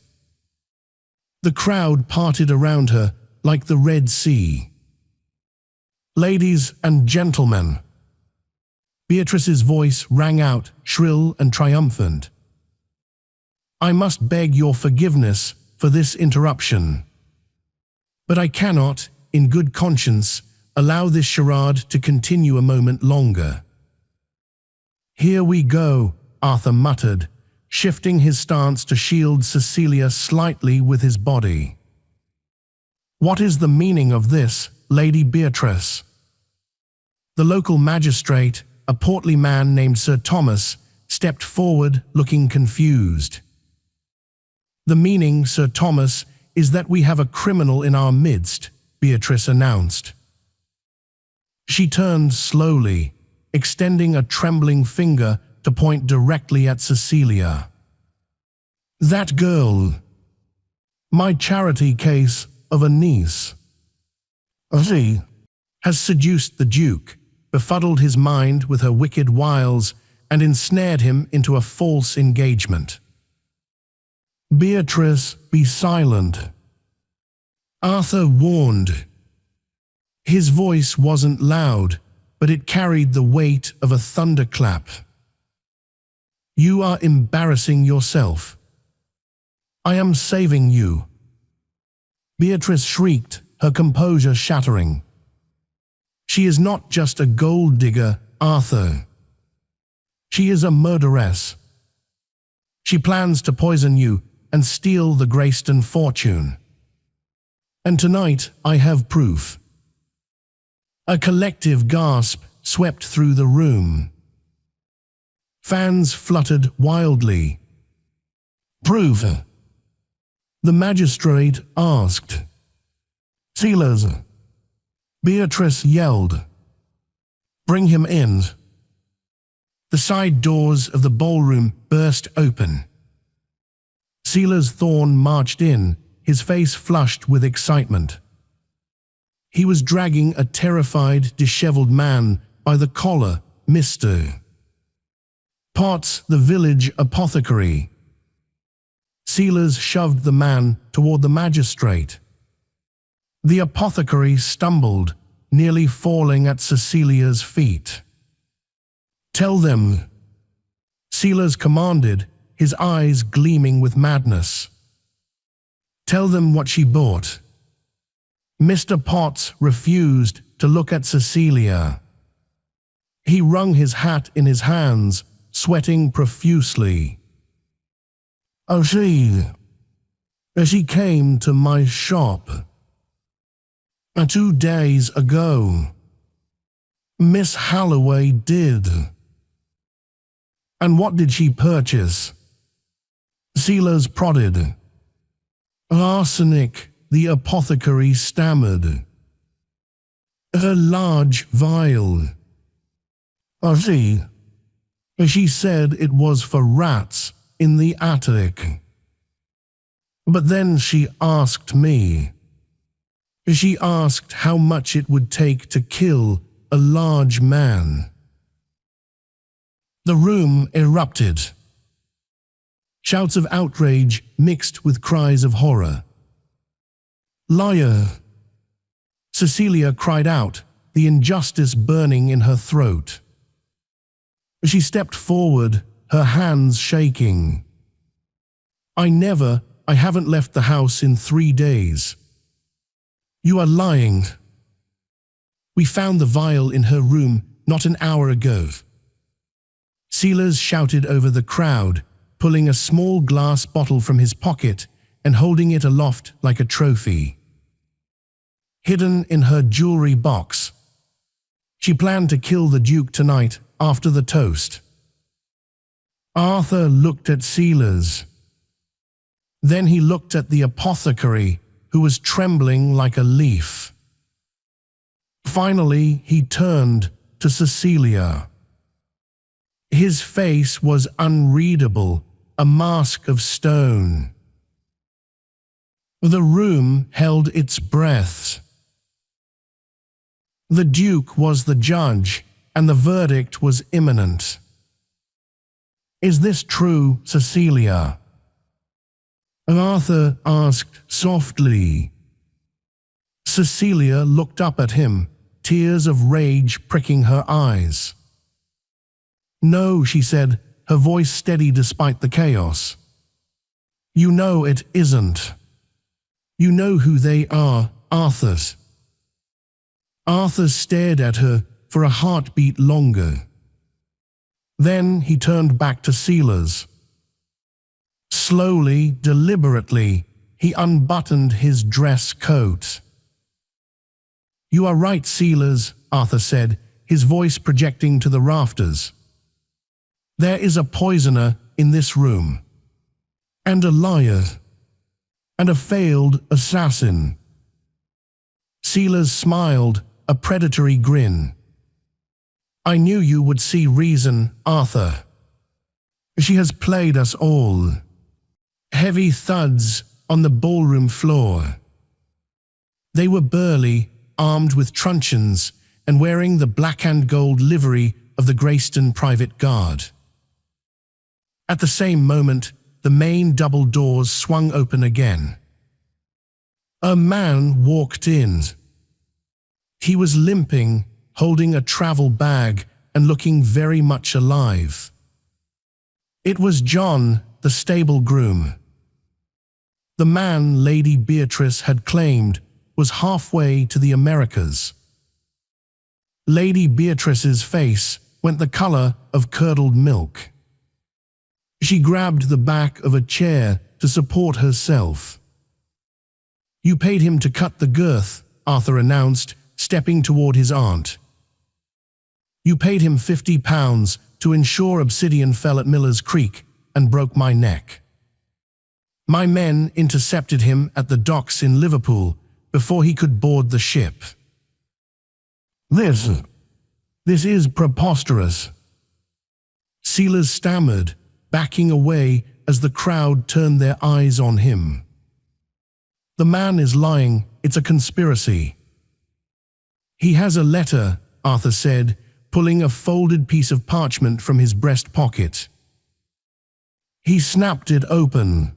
The crowd parted around her like the Red Sea. "Ladies and gentlemen," Beatrice's voice rang out, shrill and triumphant. "I must beg your forgiveness for this interruption. But I cannot, in good conscience, allow this charade to continue a moment longer." "Here we go," Arthur muttered, shifting his stance to shield Cecilia slightly with his body. "What is the meaning of this, Lady Beatrice?" The local magistrate, a portly man named Sir Thomas, stepped forward looking confused. "The meaning, Sir Thomas, is that we have a criminal in our midst," Beatrice announced. She turned slowly, extending a trembling finger to point directly at Cecilia. "That girl. My charity case of a niece. She has seduced the Duke, befuddled his mind with her wicked wiles, and ensnared him into a false engagement." "Beatrice, be silent," Arthur warned. His voice wasn't loud, but it carried the weight of a thunderclap. "You are embarrassing yourself. I am saving you." Beatrice shrieked, her composure shattering. "She is not just a gold digger, Arthur. She is a murderess. She plans to poison you and steal the Greyston fortune. And tonight I have proof." A collective gasp swept through the room. Fans fluttered wildly. "Proof?" the magistrate asked. "Sealers," Beatrice yelled. "Bring him in." The side doors of the ballroom burst open. Sealers Thorne marched in, his face flushed with excitement. He was dragging a terrified, disheveled man by the collar, Mr. Potts, the village apothecary. Sealers shoved the man toward the magistrate. The apothecary stumbled, nearly falling at Cecilia's feet. "Tell them," Sealers commanded, his eyes gleaming with madness. "Tell them what she bought." Mr. Potts refused to look at Cecilia. He wrung his hat in his hands, sweating profusely. "Oh, she came to my shop 2 days ago. Miss Holloway did." "And what did she purchase?" Sealers prodded. "Arsenic," the apothecary stammered. "A large vial. She said it was for rats in the attic. But then she asked me. She asked how much it would take to kill a large man." The room erupted. Shouts of outrage mixed with cries of horror. "Liar!" Cecilia cried out, the injustice burning in her throat. She stepped forward, her hands shaking. I haven't left the house in 3 days." "You are lying." "We found the vial in her room not an hour ago." Sealers shouted over the crowd, pulling a small glass bottle from his pocket and holding it aloft like a trophy. "Hidden in her jewelry box. She planned to kill the Duke tonight after the toast." Arthur looked at Sealers. Then he looked at the apothecary, who was trembling like a leaf. Finally, he turned to Cecilia. His face was unreadable, a mask of stone. The room held its breath. The Duke was the judge, and the verdict was imminent. "Is this true, Cecilia?" Arthur asked softly. Cecilia looked up at him, tears of rage pricking her eyes. "No," she said, her voice steady despite the chaos. "You know it isn't. You know who they are, Arthur's." Arthur stared at her for a heartbeat longer. Then he turned back to Sealers. Slowly, deliberately, he unbuttoned his dress coat. "You are right, Sealers," Arthur said, his voice projecting to the rafters. "There is a poisoner in this room. And a liar. And a failed assassin." Sealers smiled, a predatory grin. "I knew you would see reason, Arthur. She has played us all." Heavy thuds on the ballroom floor. They were burly, armed with truncheons, and wearing the black and gold livery of the Greyston Private Guard. At the same moment, the main double doors swung open again. A man walked in. He was limping, holding a travel bag and looking very much alive. It was John, the stable groom. The man Lady Beatrice had claimed was halfway to the Americas. Lady Beatrice's face went the color of curdled milk. She grabbed the back of a chair to support herself. "You paid him to cut the girth," Arthur announced, stepping toward his aunt. "You paid him £50 to ensure Obsidian fell at Miller's Creek and broke my neck. My men intercepted him at the docks in Liverpool before he could board the ship." This is preposterous," Sealers stammered, backing away as the crowd turned their eyes on him. "The man is lying. It's a conspiracy." "He has a letter," Arthur said, pulling a folded piece of parchment from his breast pocket. He snapped it open.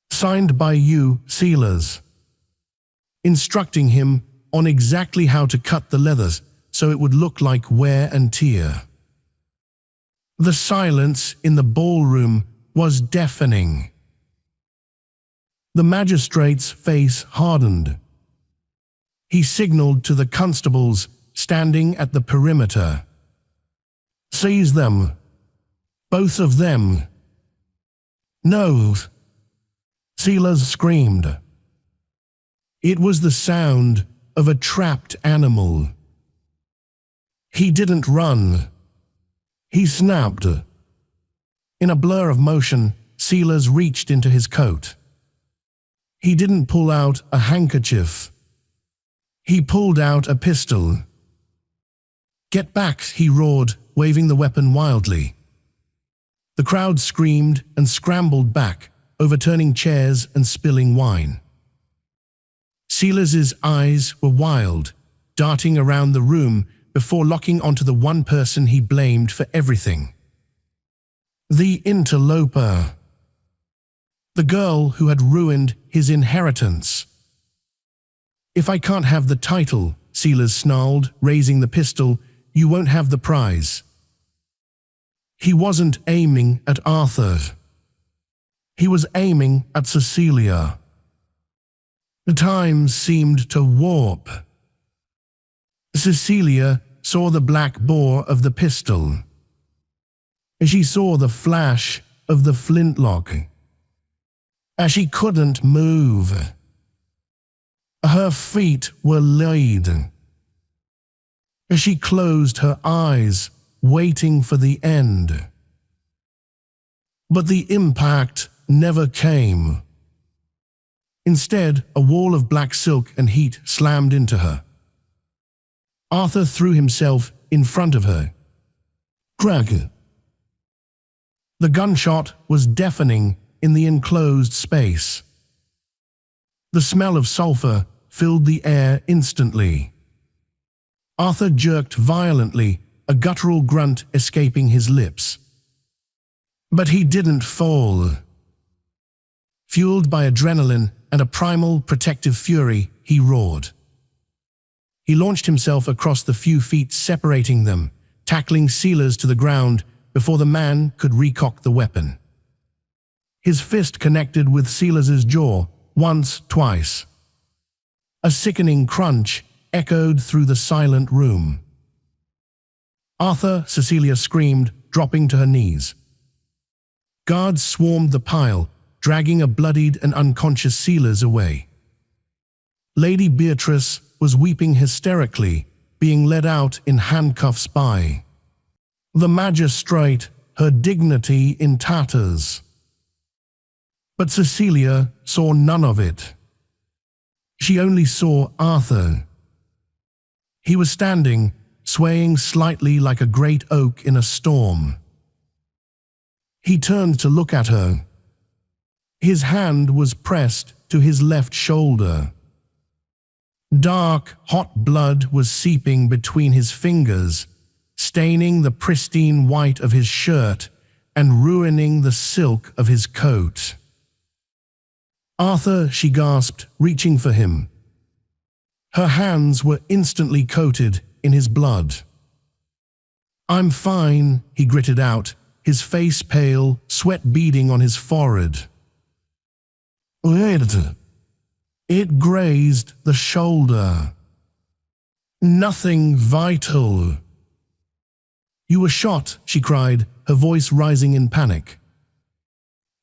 "Signed by you, Sealers," instructing him on exactly how to cut the leathers so it would look like wear and tear. The silence in the ballroom was deafening. The magistrate's face hardened. He signaled to the constables standing at the perimeter. "Seize them. Both of them." "No!" Sealers screamed. It was the sound of a trapped animal. He didn't run. He snapped. In a blur of motion, Sealers reached into his coat. He didn't pull out a handkerchief. He pulled out a pistol. "Get back," he roared, waving the weapon wildly. The crowd screamed and scrambled back, overturning chairs and spilling wine. Sealers' eyes were wild, darting around the room before locking onto the one person he blamed for everything. The interloper. The girl who had ruined his inheritance. "If I can't have the title," Sealers snarled, raising the pistol, "you won't have the prize." He wasn't aiming at Arthur. He was aiming at Cecilia. The time seemed to warp. Cecilia saw the black bore of the pistol. She saw the flash of the flintlock. As she couldn't move. Her feet were laid. She closed her eyes, waiting for the end. But the impact never came. Instead, a wall of black silk and heat slammed into her. Arthur threw himself in front of her. Crack. The gunshot was deafening in the enclosed space. The smell of sulfur filled the air instantly. Arthur jerked violently, a guttural grunt escaping his lips. But he didn't fall. Fueled by adrenaline and a primal protective fury, he roared. He launched himself across the few feet separating them, tackling Sealers to the ground before the man could recock the weapon. His fist connected with Sealers' jaw, once, twice. A sickening crunch echoed through the silent room. "Arthur," Cecilia screamed, dropping to her knees. Guards swarmed the pile, dragging a bloodied and unconscious Sealers away. Lady Beatrice was weeping hysterically, being led out in handcuffs by the magistrate, her dignity in tatters. But Cecilia saw none of it. She only saw Arthur. He was standing, swaying slightly like a great oak in a storm. He turned to look at her. His hand was pressed to his left shoulder. Dark, hot blood was seeping between his fingers, staining the pristine white of his shirt and ruining the silk of his coat. "Arthur," she gasped, reaching for him. Her hands were instantly coated in his blood. "I'm fine," he gritted out, his face pale, sweat beading on his forehead. It grazed the shoulder. Nothing vital. "You were shot," she cried, her voice rising in panic.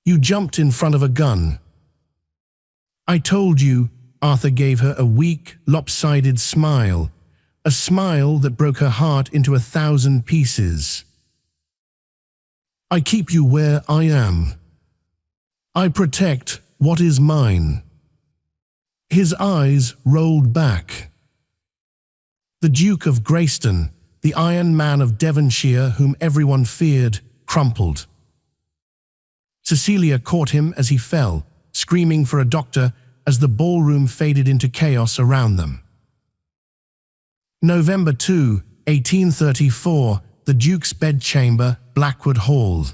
"You jumped in front of a gun." "I told you," Arthur gave her a weak, lopsided smile, a smile that broke her heart into 1,000 pieces. "I keep you where I am. I protect what is mine." His eyes rolled back. The Duke of Greyston, the Iron Man of Devonshire whom everyone feared, crumpled. Cecilia caught him as he fell, screaming for a doctor as the ballroom faded into chaos around them. November 2, 1834, the Duke's bedchamber, Blackwood Hall.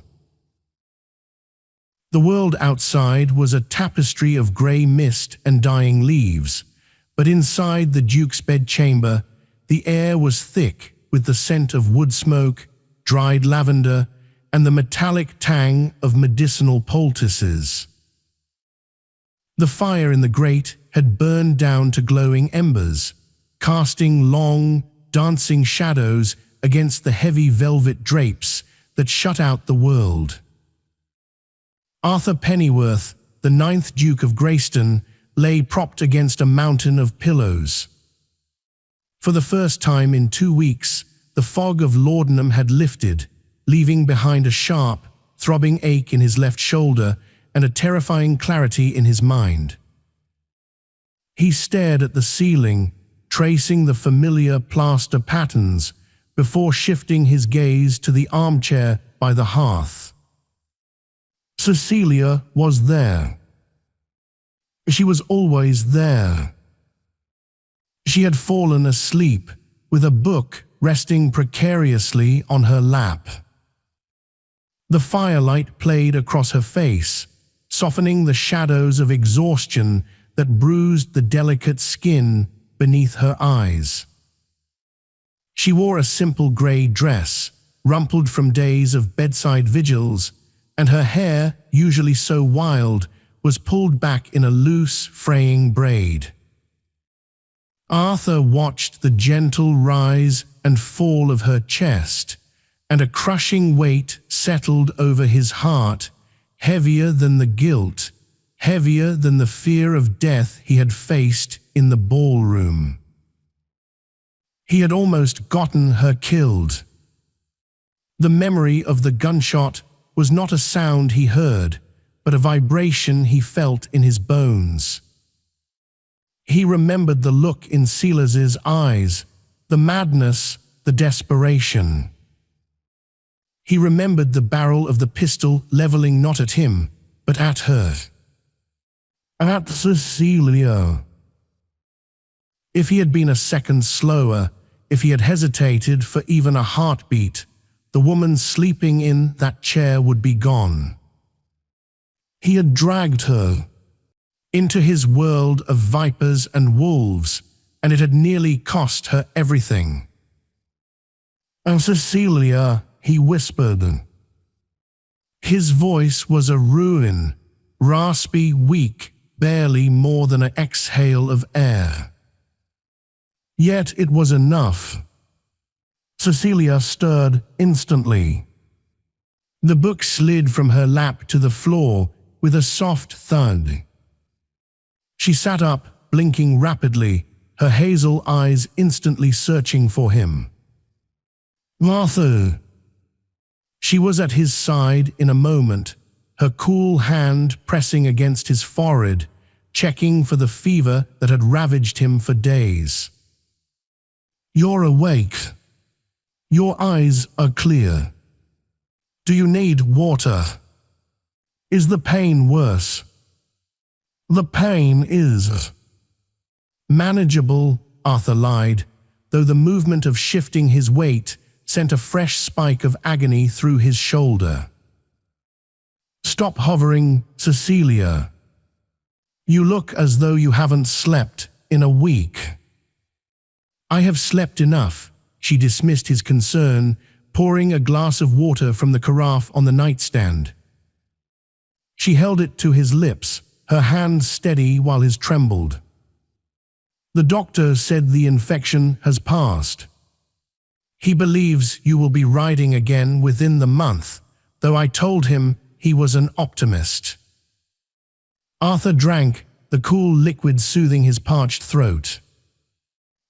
The world outside was a tapestry of grey mist and dying leaves, but inside the Duke's bedchamber, the air was thick with the scent of wood smoke, dried lavender, and the metallic tang of medicinal poultices. The fire in the grate had burned down to glowing embers, casting long, dancing shadows against the heavy velvet drapes that shut out the world. Arthur Pennyworth, the 9th Duke of Greyston, lay propped against a mountain of pillows. For the first time in 2 weeks, the fog of laudanum had lifted, leaving behind a sharp, throbbing ache in his left shoulder and a terrifying clarity in his mind. He stared at the ceiling, tracing the familiar plaster patterns, before shifting his gaze to the armchair by the hearth. Cecilia was there. She was always there. She had fallen asleep, with a book resting precariously on her lap. The firelight played across her face, softening the shadows of exhaustion that bruised the delicate skin beneath her eyes. She wore a simple grey dress, rumpled from days of bedside vigils, and her hair, usually so wild, was pulled back in a loose, fraying braid. Arthur watched the gentle rise and fall of her chest, and a crushing weight settled over his heart, heavier than the guilt, heavier than the fear of death he had faced in the ballroom. He had almost gotten her killed. The memory of the gunshot was not a sound he heard, but a vibration he felt in his bones. He remembered the look in Silas's eyes, the madness, the desperation. He remembered the barrel of the pistol leveling not at him, but at her. At Cecilia. If he had been a second slower, if he had hesitated for even a heartbeat, the woman sleeping in that chair would be gone. He had dragged her into his world of vipers and wolves, and it had nearly cost her everything. "And Cecilia," he whispered. His voice was a ruin, raspy, weak, barely more than an exhale of air. Yet it was enough. Cecilia stirred instantly. The book slid from her lap to the floor with a soft thud. She sat up, blinking rapidly, her hazel eyes instantly searching for him. "Arthur!" She was at his side in a moment, her cool hand pressing against his forehead, checking for the fever that had ravaged him for days. "You're awake. Your eyes are clear. Do you need water? Is the pain worse?" "The pain is manageable," Arthur lied, though the movement of shifting his weight sent a fresh spike of agony through his shoulder. "Stop hovering, Cecilia. You look as though you haven't slept in a week." "I have slept enough," she dismissed his concern, pouring a glass of water from the carafe on the nightstand. She held it to his lips, her hand steady while his trembled. "The doctor said the infection has passed. He believes you will be riding again within the month, though I told him he was an optimist." Arthur drank, the cool liquid soothing his parched throat.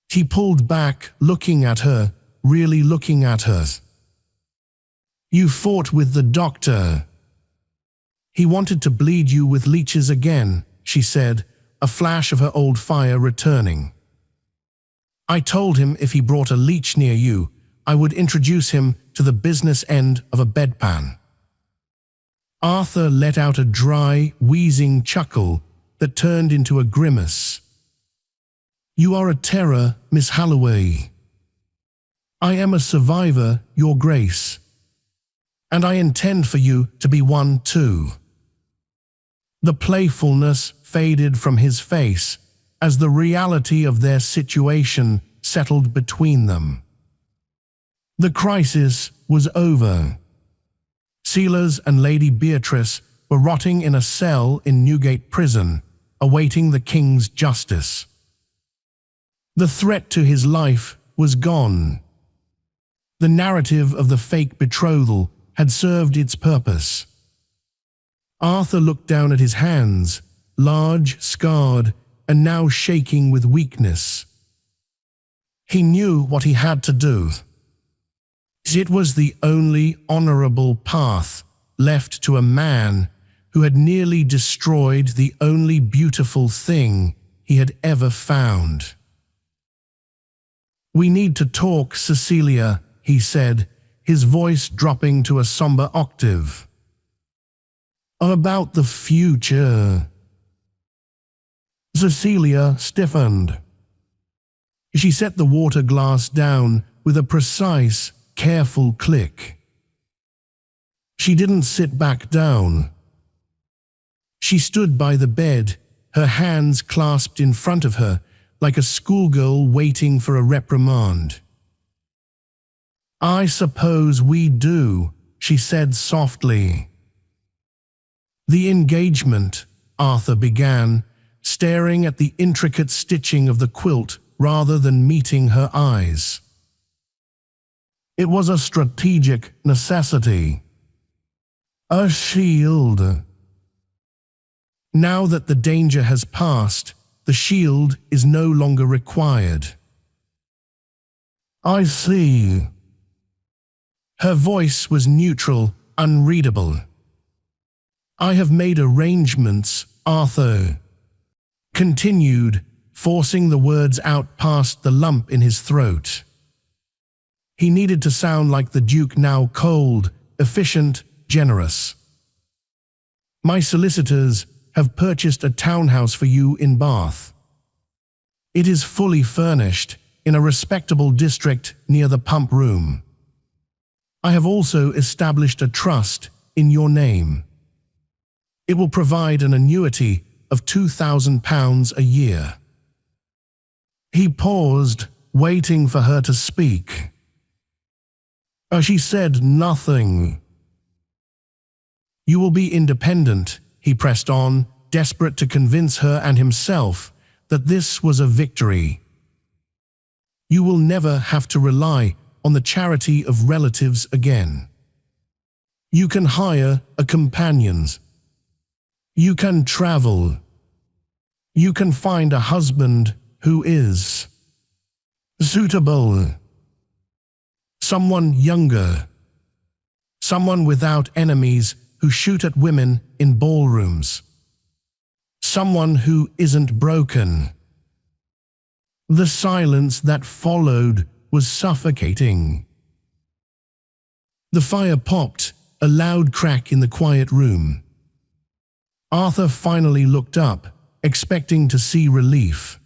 He pulled back, looking at her, really looking at her. "You fought with the doctor. He wanted to bleed you with leeches again," she said, a flash of her old fire returning. "I told him if he brought a leech near you, I would introduce him to the business end of a bedpan." Arthur let out a dry, wheezing chuckle that turned into a grimace. "You are a terror, Miss Holloway." "I am a survivor, Your Grace. And I intend for you to be one too." The playfulness faded from his face as the reality of their situation settled between them. The crisis was over. Silas and Lady Beatrice were rotting in a cell in Newgate Prison, awaiting the king's justice. The threat to his life was gone. The narrative of the fake betrothal had served its purpose. Arthur looked down at his hands, large, scarred, and now shaking with weakness. He knew what he had to do. It was the only honorable path left to a man who had nearly destroyed the only beautiful thing he had ever found. "We need to talk, Cecilia," he said, his voice dropping to a somber octave. "About the future." Cecilia stiffened. She set the water glass down with a precise, careful click. She didn't sit back down. She stood by the bed, her hands clasped in front of her, like a schoolgirl waiting for a reprimand. "I suppose we do," she said softly. "The engagement," Arthur began, staring at the intricate stitching of the quilt rather than meeting her eyes. "It was a strategic necessity. A shield. Now that the danger has passed, the shield is no longer required." "I see." Her voice was neutral, unreadable. "I have made arrangements," Arthur continued, forcing the words out past the lump in his throat. He needed to sound like the Duke, now cold, efficient, generous. "My solicitors have purchased a townhouse for you in Bath. It is fully furnished, in a respectable district near the pump room. I have also established a trust in your name. It will provide an annuity of £2,000 a year." He paused, waiting for her to speak. She said nothing. "You will be independent," he pressed on, desperate to convince her and himself that this was a victory. "You will never have to rely on the charity of relatives again. You can hire a companion. You can travel. You can find a husband who is suitable. Someone younger. Someone without enemies who shoot at women in ballrooms. Someone who isn't broken. The silence that followed was suffocating. The fire popped, a loud crack in the quiet room. Arthur finally looked up, expecting to see relief.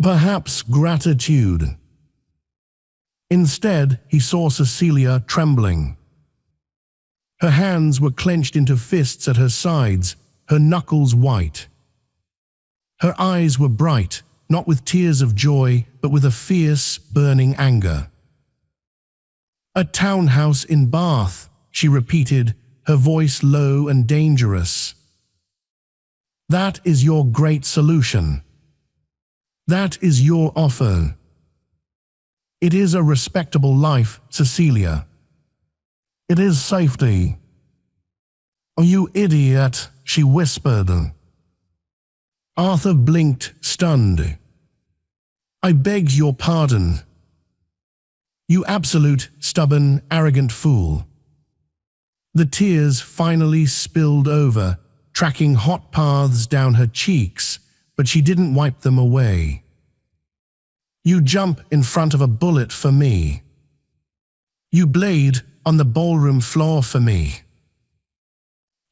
Perhaps gratitude. Instead, he saw Cecilia trembling. Her hands were clenched into fists at her sides, her knuckles white. Her eyes were bright, not with tears of joy, but with a fierce, burning anger. "A townhouse in Bath," she repeated, her voice low and dangerous. "That is your great solution. That is your offer. It is a respectable life, Cecilia. It is safety." "Oh, you idiot," she whispered. Arthur blinked, stunned. "I beg your pardon." "You absolute, stubborn, arrogant fool." The tears finally spilled over, tracking hot paths down her cheeks, but she didn't wipe them away. "You jump in front of a bullet for me. You bleed on the ballroom floor for me.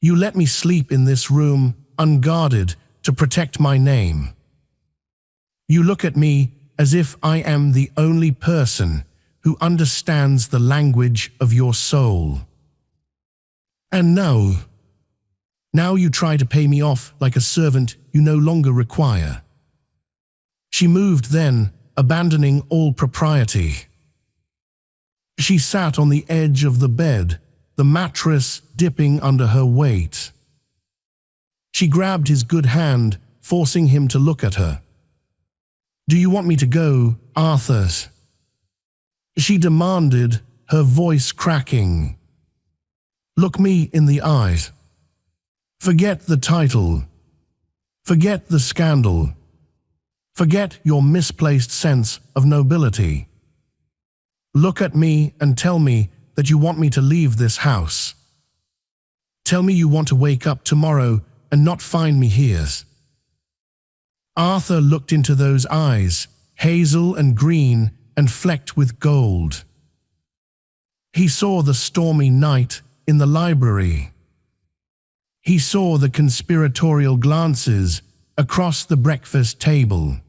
You let me sleep in this room, unguarded, to protect my name. You look at me as if I am the only person who understands the language of your soul. And now you try to pay me off like a servant you no longer require." She moved then, abandoning all propriety. She sat on the edge of the bed, the mattress dipping under her weight. She grabbed his good hand, forcing him to look at her. "Do you want me to go, Arthur?" she demanded, her voice cracking. "Look me in the eyes. Forget the title. Forget the scandal. Forget your misplaced sense of nobility. Look at me and tell me that you want me to leave this house. Tell me you want to wake up tomorrow and not find me here." Arthur looked into those eyes, hazel and green and flecked with gold. He saw the stormy night in the library. He saw the conspiratorial glances across the breakfast table.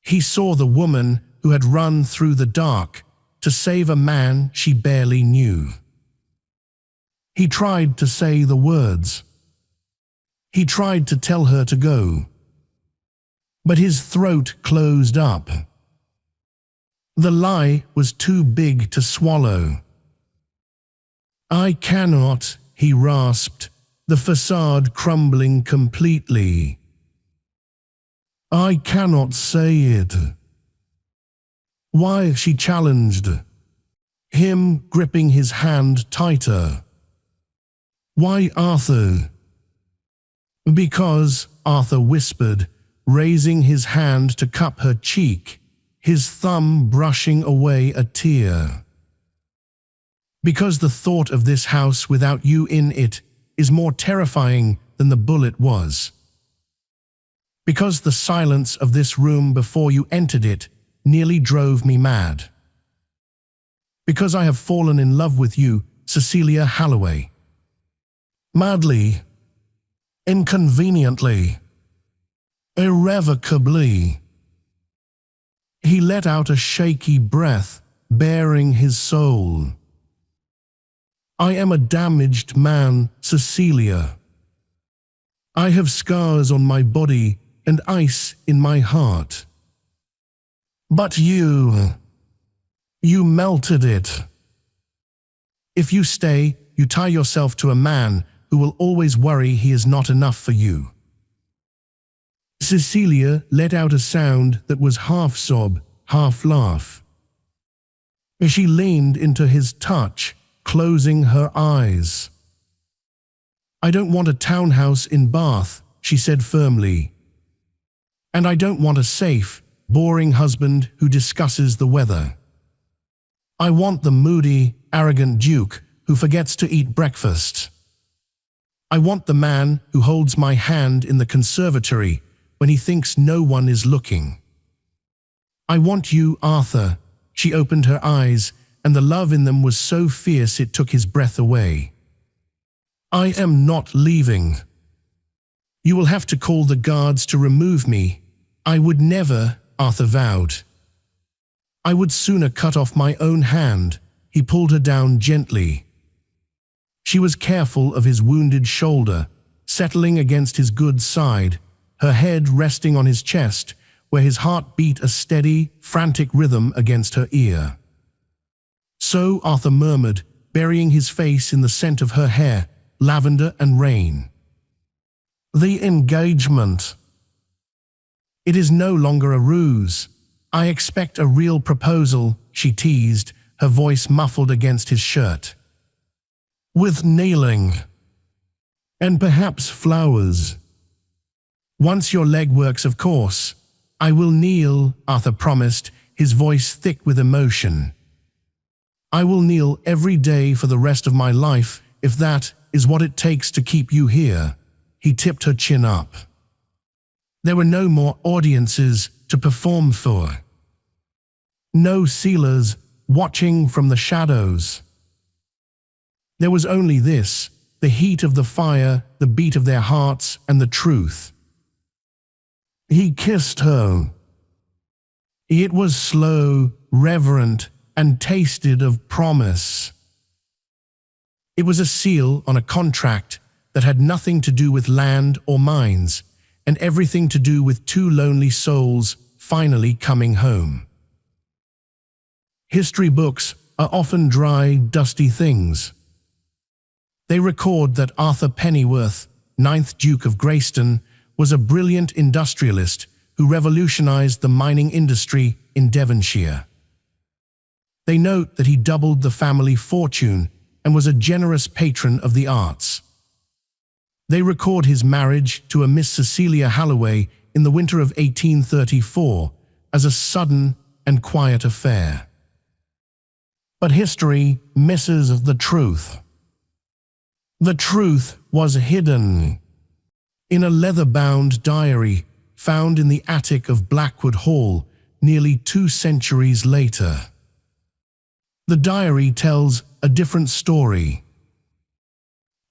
He saw the woman who had run through the dark to save a man she barely knew. He tried to say the words. He tried to tell her to go. But his throat closed up. The lie was too big to swallow. "I cannot," he rasped, the facade crumbling completely. "I cannot say it." "Why?" she challenged, him gripping his hand tighter. "Why, Arthur?" "Because," Arthur whispered, raising his hand to cup her cheek, his thumb brushing away a tear. "Because the thought of this house without you in it is more terrifying than the bullet was. Because the silence of this room before you entered it nearly drove me mad. Because I have fallen in love with you, Cecilia Holloway. Madly, inconveniently, irrevocably." He let out a shaky breath, baring his soul. "I am a damaged man, Cecilia. I have scars on my body and ice in my heart. But you melted it. If you stay, you tie yourself to a man who will always worry he is not enough for you." Cecilia let out a sound that was half sob, half laugh. She leaned into his touch, closing her eyes. "I don't want a townhouse in Bath," she said firmly. "And I don't want a safe, boring husband who discusses the weather. I want the moody, arrogant duke who forgets to eat breakfast. I want the man who holds my hand in the conservatory when he thinks no one is looking. I want you, Arthur." She opened her eyes, and the love in them was so fierce it took his breath away. "I am not leaving. You will have to call the guards to remove me." "I would never," Arthur vowed. "I would sooner cut off my own hand." He pulled her down gently. She was careful of his wounded shoulder, settling against his good side, her head resting on his chest, where his heart beat a steady, frantic rhythm against her ear. "So," Arthur murmured, burying his face in the scent of her hair, lavender and rain. "The engagement. It is no longer a ruse. I expect a real proposal," she teased, her voice muffled against his shirt. "With kneeling. And perhaps flowers. Once your leg works, of course." "I will kneel," Arthur promised, his voice thick with emotion. "I will kneel every day for the rest of my life, if that is what it takes to keep you here." He tipped her chin up. There were no more audiences to perform for. No sealers watching from the shadows. There was only this, the heat of the fire, the beat of their hearts, and the truth. He kissed her. It was slow, reverent, and tasted of promise. It was a seal on a contract that had nothing to do with land or mines, and everything to do with two lonely souls finally coming home. History books are often dry, dusty things. They record that Arthur Pennyworth, 9th Duke of Greyston, was a brilliant industrialist who revolutionized the mining industry in Devonshire. They note that he doubled the family fortune and was a generous patron of the arts. They record his marriage to a Miss Cecilia Halloway in the winter of 1834 as a sudden and quiet affair. But history misses the truth. The truth was hidden in a leather-bound diary found in the attic of Blackwood Hall nearly 2 centuries later. The diary tells a different story.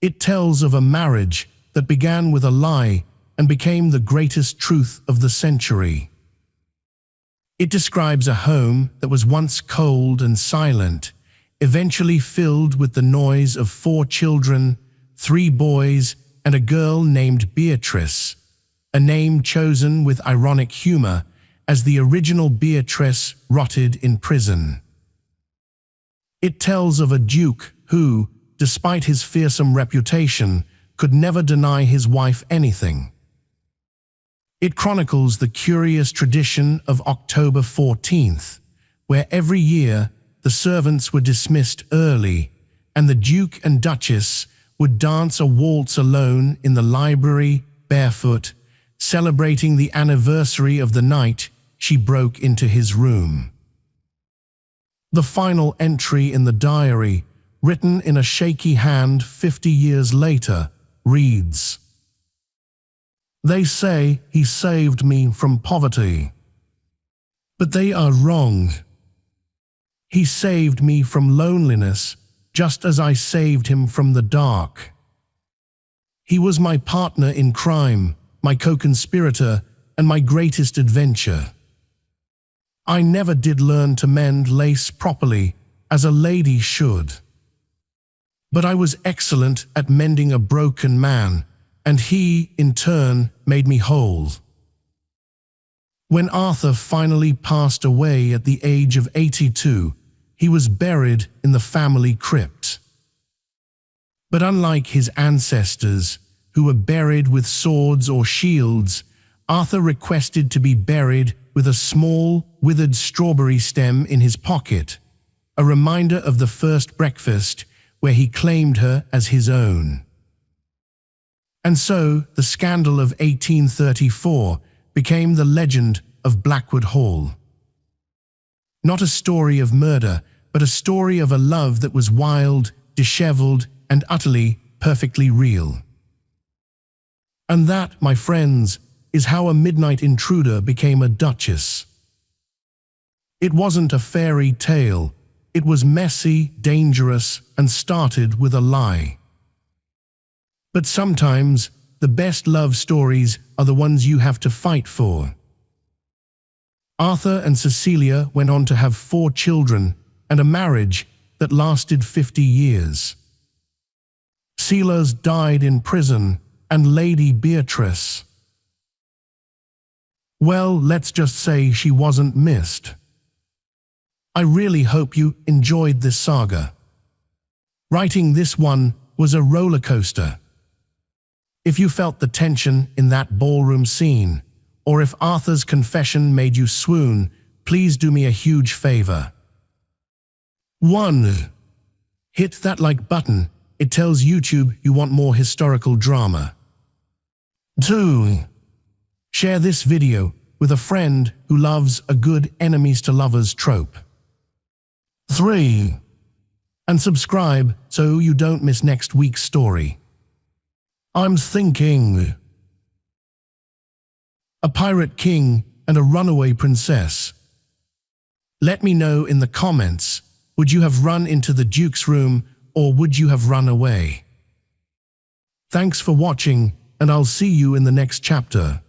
It tells of a marriage that began with a lie and became the greatest truth of the century. It describes a home that was once cold and silent, eventually filled with the noise of 4 children, 3 boys, and a girl named Beatrice, a name chosen with ironic humor as the original Beatrice rotted in prison. It tells of a duke who, despite his fearsome reputation, could never deny his wife anything. It chronicles the curious tradition of October 14th, where every year the servants were dismissed early and the Duke and Duchess would dance a waltz alone in the library, barefoot, celebrating the anniversary of the night she broke into his room. The final entry in the diary, written in a shaky hand 50 years later, reads, "They say he saved me from poverty. But they are wrong. He saved me from loneliness, just as I saved him from the dark. He was my partner in crime, my co-conspirator, and my greatest adventure. I never did learn to mend lace properly, as a lady should. But I was excellent at mending a broken man, and he, in turn, made me whole." When Arthur finally passed away at the age of 82, he was buried in the family crypt. But unlike his ancestors, who were buried with swords or shields, Arthur requested to be buried with a small, withered strawberry stem in his pocket, a reminder of the first breakfast where he claimed her as his own. And so, the scandal of 1834 became the legend of Blackwood Hall. Not a story of murder, but a story of a love that was wild, disheveled, and utterly, perfectly real. And that, my friends, is how a midnight intruder became a duchess. It wasn't a fairy tale. It was messy, dangerous, and started with a lie. But sometimes, the best love stories are the ones you have to fight for. Arthur and Cecilia went on to have 4 children and a marriage that lasted 50 years. Sellers died in prison, and Lady Beatrice, well, let's just say she wasn't missed. I really hope you enjoyed this saga. Writing this one was a roller coaster. If you felt the tension in that ballroom scene, or if Arthur's confession made you swoon, please do me a huge favor. 1. Hit that like button. It tells YouTube you want more historical drama. 2. Share this video with a friend who loves a good enemies to lovers trope. 3. And subscribe so you don't miss next week's story. I'm thinking a pirate king and a runaway princess. Let me know in the comments, would you have run into the Duke's room or would you have run away? Thanks for watching, and I'll see you in the next chapter.